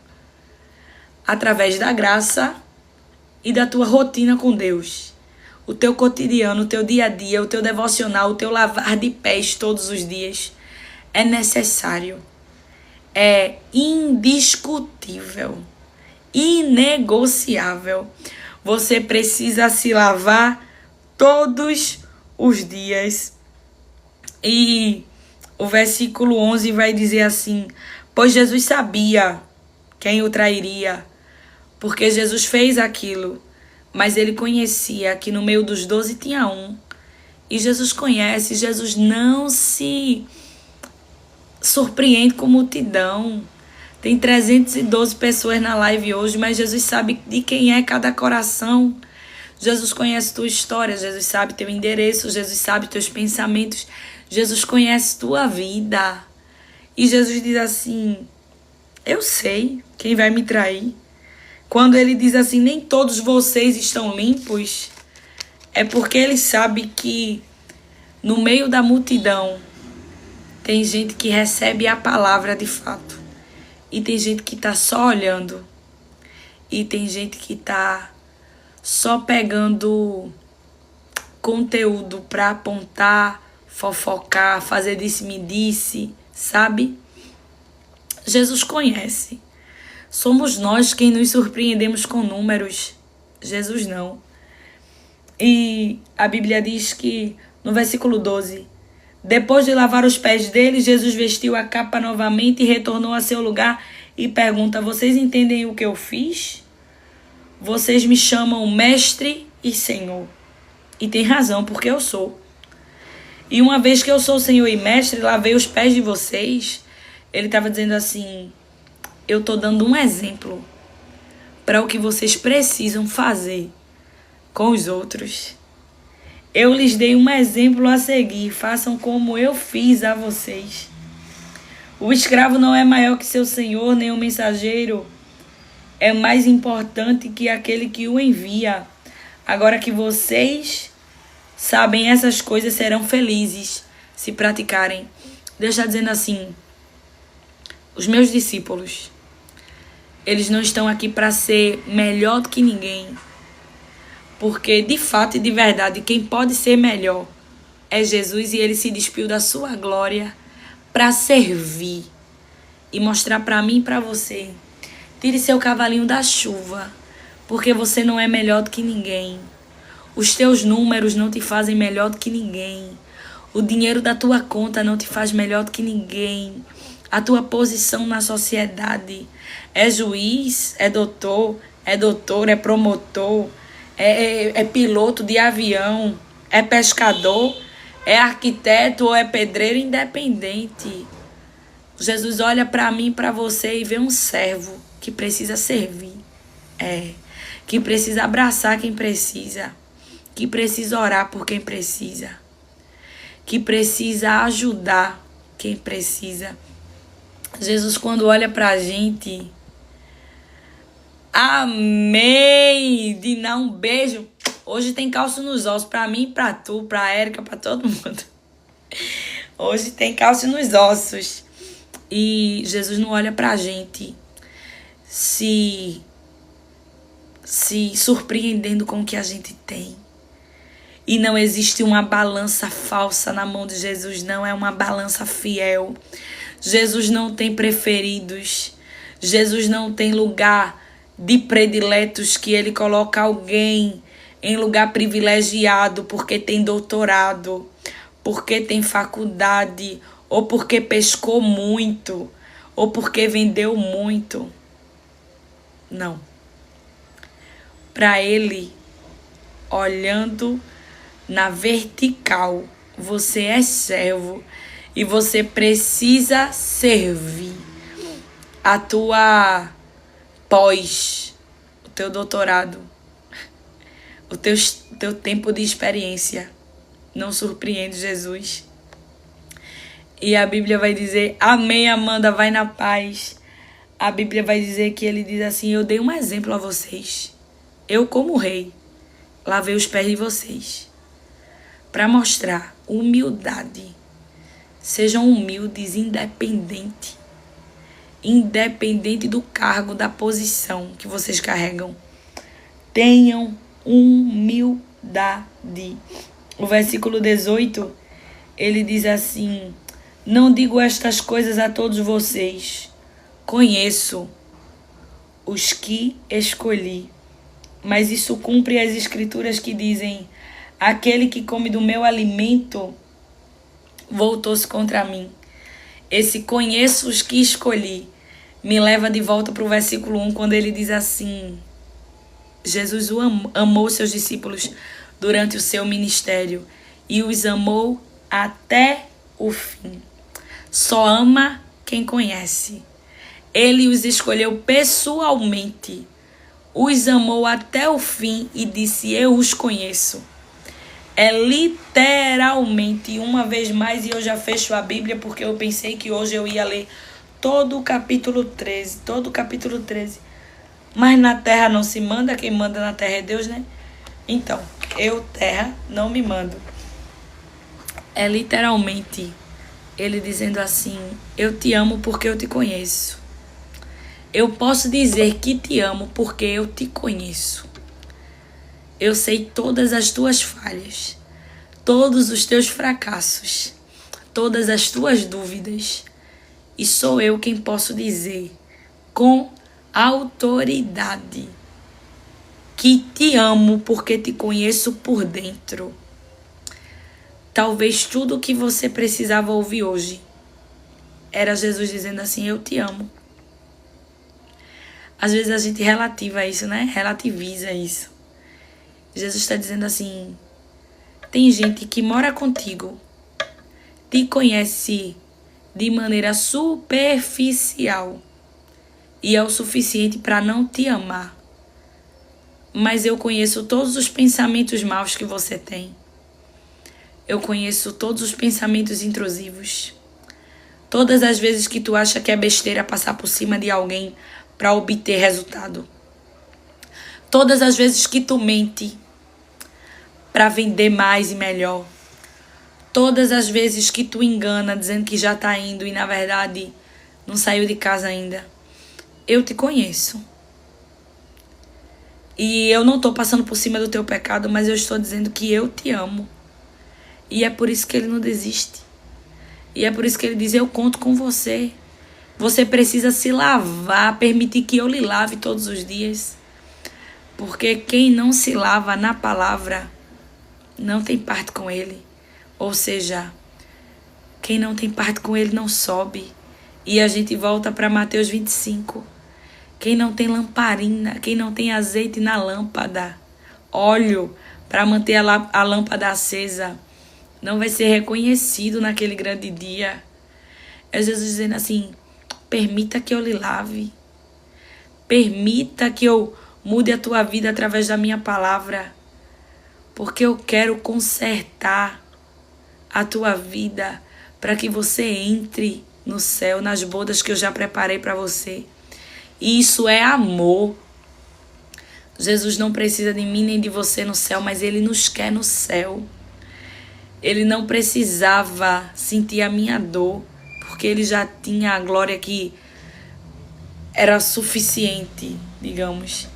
através da graça e da tua rotina com Deus. O teu cotidiano, o teu dia a dia, o teu devocional, o teu lavar de pés todos os dias é necessário. É indiscutível, inegociável. Você precisa se lavar todos os dias. E o versículo 11 vai dizer assim: pois Jesus sabia quem o trairia, porque Jesus fez aquilo, mas ele conhecia que no meio dos 12 tinha um. E Jesus conhece, Jesus não se surpreende com multidão. Tem 312 pessoas na live hoje, mas Jesus sabe de quem é cada coração. Jesus conhece tua história, Jesus sabe teu endereço, Jesus sabe teus pensamentos, Jesus conhece tua vida. E Jesus diz assim: eu sei quem vai me trair. Quando ele diz assim: nem todos vocês estão limpos, é porque ele sabe que no meio da multidão tem gente que recebe a palavra de fato. E tem gente que tá só olhando. E tem gente que tá só pegando conteúdo pra apontar, fofocar, fazer disse-me-disse, sabe? Jesus conhece. Somos nós quem nos surpreendemos com números. Jesus não. E a Bíblia diz que, no versículo 12... depois de lavar os pés dele, Jesus vestiu a capa novamente e retornou a seu lugar e pergunta: vocês entendem o que eu fiz? Vocês me chamam mestre e senhor. E tem razão, porque eu sou. E uma vez que eu sou senhor e mestre, lavei os pés de vocês. Ele estava dizendo assim: eu estou dando um exemplo para o que vocês precisam fazer com os outros. Eu lhes dei um exemplo a seguir. Façam como eu fiz a vocês. O escravo não é maior que seu senhor, nem o mensageiro é mais importante que aquele que o envia. Agora que vocês sabem essas coisas, serão felizes se praticarem. Deus está dizendo assim: os meus discípulos, eles não estão aqui para ser melhor do que ninguém. Porque, de fato e de verdade, quem pode ser melhor é Jesus, e ele se despiu da sua glória para servir e mostrar para mim e para você. Tire seu cavalinho da chuva, porque você não é melhor do que ninguém. Os teus números não te fazem melhor do que ninguém. O dinheiro da tua conta não te faz melhor do que ninguém. A tua posição na sociedade é juiz, é doutor, é doutor, é promotor, é piloto de avião, é pescador, é arquiteto ou é pedreiro independente. Jesus olha para mim e para você e vê um servo que precisa servir. Que precisa abraçar quem precisa. Que precisa orar por quem precisa. Que precisa ajudar quem precisa. Jesus, quando olha pra gente, amém, de dar um beijo. Hoje tem calço nos ossos, pra mim, pra tu, pra Érica, pra todo mundo. Hoje tem calço nos ossos. E Jesus não olha pra gente se surpreendendo com o que a gente tem. E não existe uma balança falsa na mão de Jesus, não é uma balança fiel. Jesus não tem preferidos. Jesus não tem lugar de prediletos que ele coloca alguém em lugar privilegiado porque tem doutorado, porque tem faculdade, ou porque pescou muito, ou porque vendeu muito. Não. Para ele, olhando na vertical, você é servo e você precisa servir. A tua pós, o teu doutorado, o teu tempo de experiência não surpreende Jesus. E a Bíblia vai dizer, amém, Amanda, vai na paz. A Bíblia vai dizer que ele diz assim, eu dei um exemplo a vocês. Eu, como rei, lavei os pés de vocês. Para mostrar humildade. Sejam humildes, independente. Independente do cargo, da posição que vocês carregam. Tenham humildade. O versículo 18, ele diz assim, não digo estas coisas a todos vocês. Conheço os que escolhi. Mas isso cumpre as escrituras que dizem, aquele que come do meu alimento voltou-se contra mim. Esse conheço os que escolhi me leva de volta para o versículo 1, quando ele diz assim, Jesus amou seus discípulos durante o seu ministério e os amou até o fim. Só ama quem conhece. Ele os escolheu pessoalmente, os amou até o fim e disse, eu os conheço. É literalmente, uma vez mais, e eu já fecho a Bíblia porque eu pensei que hoje eu ia ler todo o capítulo 13, Mas na terra não se manda, quem manda na terra é Deus, né? Então, eu, terra, não me mando. É literalmente ele dizendo assim, eu te amo porque eu te conheço. Eu posso dizer que te amo porque eu te conheço. Eu sei todas as tuas falhas, todos os teus fracassos, todas as tuas dúvidas. E sou eu quem posso dizer com autoridade que te amo porque te conheço por dentro. Talvez tudo o que você precisava ouvir hoje era Jesus dizendo assim, eu te amo. Às vezes a gente relativiza isso, né? Relativiza isso. Jesus está dizendo assim, tem gente que mora contigo, te conhece de maneira superficial e é o suficiente para não te amar. Mas eu conheço todos os pensamentos maus que você tem. Eu conheço todos os pensamentos intrusivos. Todas as vezes que tu acha que é besteira passar por cima de alguém para obter resultado. Todas as vezes que tu mente para vender mais e melhor. Todas as vezes que tu engana dizendo que já tá indo e na verdade não saiu de casa ainda. Eu te conheço. E eu não tô passando por cima do teu pecado, mas eu estou dizendo que eu te amo. E é por isso que ele não desiste. E é por isso que ele diz, eu conto com você. Você precisa se lavar, permitir que eu lhe lave todos os dias. Porque quem não se lava na palavra não tem parte com ele. Ou seja, quem não tem parte com ele não sobe. E a gente volta para Mateus 25. Quem não tem lamparina, quem não tem azeite na lâmpada, óleo para manter a lâmpada acesa, não vai ser reconhecido naquele grande dia. É Jesus dizendo assim: permita que eu lhe lave. Permita que eu mude a tua vida através da minha palavra. Porque eu quero consertar a tua vida para que você entre no céu, nas bodas que eu já preparei para você. E isso é amor. Jesus não precisa de mim nem de você no céu, mas Ele nos quer no céu. Ele não precisava sentir a minha dor, porque Ele já tinha a glória que era suficiente, digamos.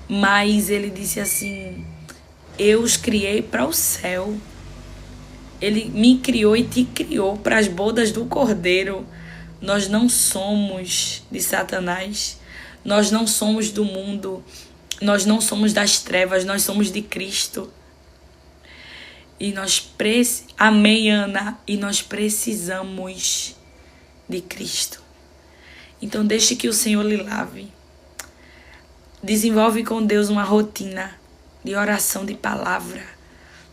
Mas Ele disse assim: eu os criei para o céu. Ele me criou e te criou para as bodas do Cordeiro. Nós não somos de Satanás. Nós não somos do mundo. Nós não somos das trevas. Nós somos de Cristo. E amém, Ana. E nós precisamos de Cristo. Então deixe que o Senhor lhe lave. Desenvolve com Deus uma rotina de oração, de palavra.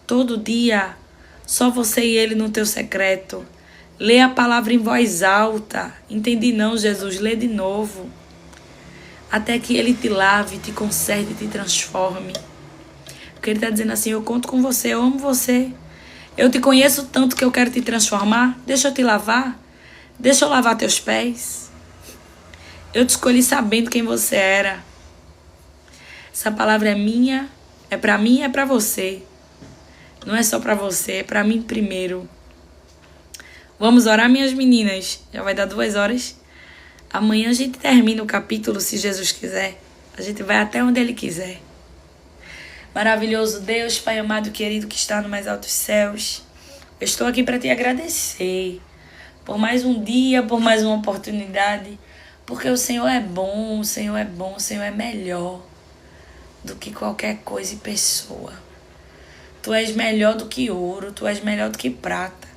Todo dia, só você e Ele no teu secreto. Lê a palavra em voz alta. Entendi não, Jesus? Lê de novo. Até que Ele te lave, te conserte, te transforme. Porque Ele está dizendo assim: eu conto com você, eu amo você. Eu te conheço tanto que eu quero te transformar. Deixa eu te lavar. Deixa eu lavar teus pés. Eu te escolhi sabendo quem você era. Essa palavra é minha, é para mim e é para você. Não é só para você, é para mim primeiro. Vamos orar, minhas meninas? Já vai dar 2 horas. Amanhã a gente termina o capítulo, se Jesus quiser. A gente vai até onde Ele quiser. Maravilhoso Deus, Pai amado, querido, que está no mais altos céus. Eu estou aqui para te agradecer por mais um dia, por mais uma oportunidade. Porque o Senhor é bom, o Senhor é bom, o Senhor é melhor do que qualquer coisa e pessoa. Tu és melhor do que ouro, tu és melhor do que prata.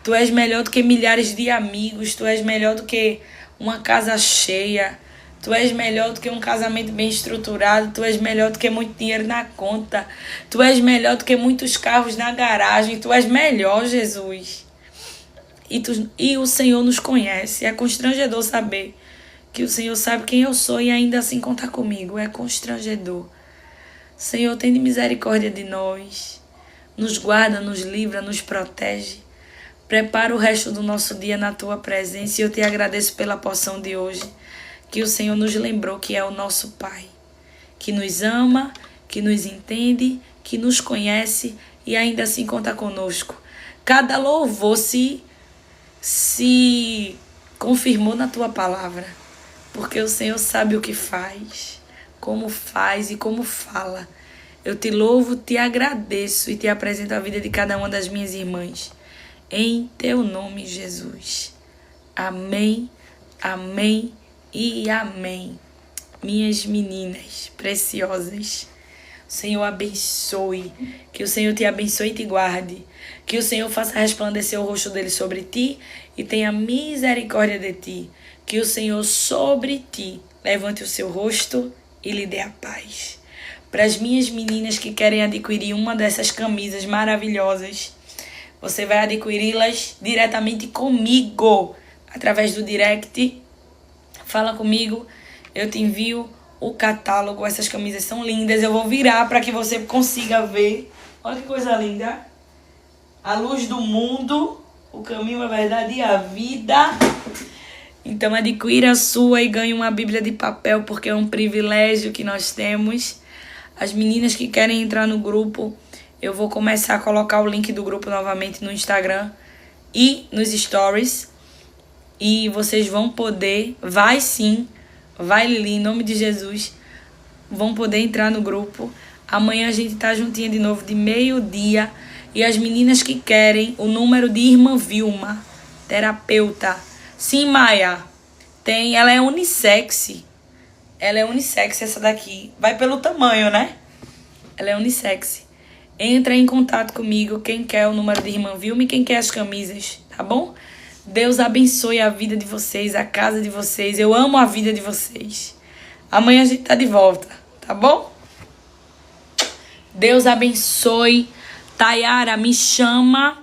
Tu és melhor do que milhares de amigos, tu és melhor do que uma casa cheia. Tu és melhor do que um casamento bem estruturado, tu és melhor do que muito dinheiro na conta. Tu és melhor do que muitos carros na garagem, tu és melhor, Jesus. E o Senhor nos conhece. É constrangedor saber que o Senhor sabe quem eu sou e ainda assim conta comigo. É constrangedor. Senhor, tenha misericórdia de nós. Nos guarda, nos livra, nos protege. Prepara o resto do nosso dia na Tua presença. E eu te agradeço pela porção de hoje. Que o Senhor nos lembrou que é o nosso Pai. Que nos ama, que nos entende, que nos conhece e ainda assim conta conosco. Cada louvor se confirmou na Tua palavra. Porque o Senhor sabe o que faz e como fala. Eu te louvo, te agradeço e te apresento a vida de cada uma das minhas irmãs. Em Teu nome, Jesus. Amém, amém e amém. Minhas meninas preciosas, o Senhor abençoe. Que o Senhor te abençoe e te guarde. Que o Senhor faça resplandecer o rosto dele sobre ti e tenha misericórdia de ti. Que o Senhor sobre ti levante o seu rosto e lhe dê a paz. Para as minhas meninas que querem adquirir uma dessas camisas maravilhosas, você vai adquiri-las diretamente comigo, através do direct. Fala comigo, eu te envio o catálogo. Essas camisas são lindas, eu vou virar para que você consiga ver. Olha que coisa linda. A luz do mundo, o caminho, a verdade e a vida. Então adquira a sua e ganhe uma Bíblia de papel, porque é um privilégio que nós temos. As meninas que querem entrar no grupo, eu vou começar a colocar o link do grupo novamente no Instagram e nos stories. E vocês vão poder, vai Lili, em nome de Jesus, vão poder entrar no grupo. Amanhã a gente tá juntinha de novo, de 12:00. E as meninas que querem o número de Irmã Vilma, terapeuta. Sim, Maia, tem, ela é unissex. Ela é unissex, essa daqui. Vai pelo tamanho, né? Ela é unissex. Entra em contato comigo, quem quer o número de Irmã Vilma e quem quer as camisas, tá bom? Deus abençoe a vida de vocês, a casa de vocês. Eu amo a vida de vocês. Amanhã a gente tá de volta, tá bom? Deus abençoe. Tayara, me chama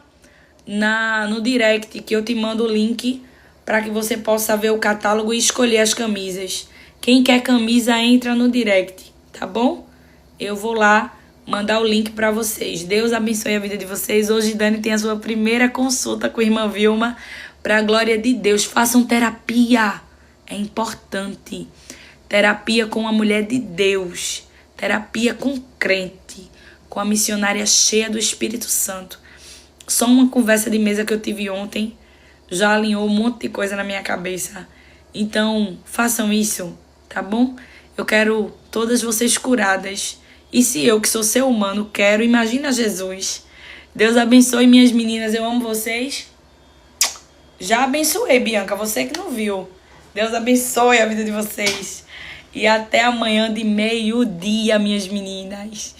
no direct que eu te mando o link para que você possa ver o catálogo e escolher as camisas. Quem quer camisa, entra no direct, tá bom? Eu vou lá mandar o link para vocês. Deus abençoe a vida de vocês. Hoje Dani tem a sua primeira consulta com a irmã Vilma. Para a glória de Deus, façam terapia. É importante. Terapia com a mulher de Deus. Terapia com crente. Com a missionária cheia do Espírito Santo. Só uma conversa de mesa que eu tive ontem já alinhou um monte de coisa na minha cabeça. Então, façam isso, tá bom? Eu quero todas vocês curadas. E se eu, que sou ser humano, quero, imagina Jesus. Deus abençoe minhas meninas, eu amo vocês. Já abençoei, Bianca, você que não viu. Deus abençoe a vida de vocês. E até amanhã de meio-dia, minhas meninas.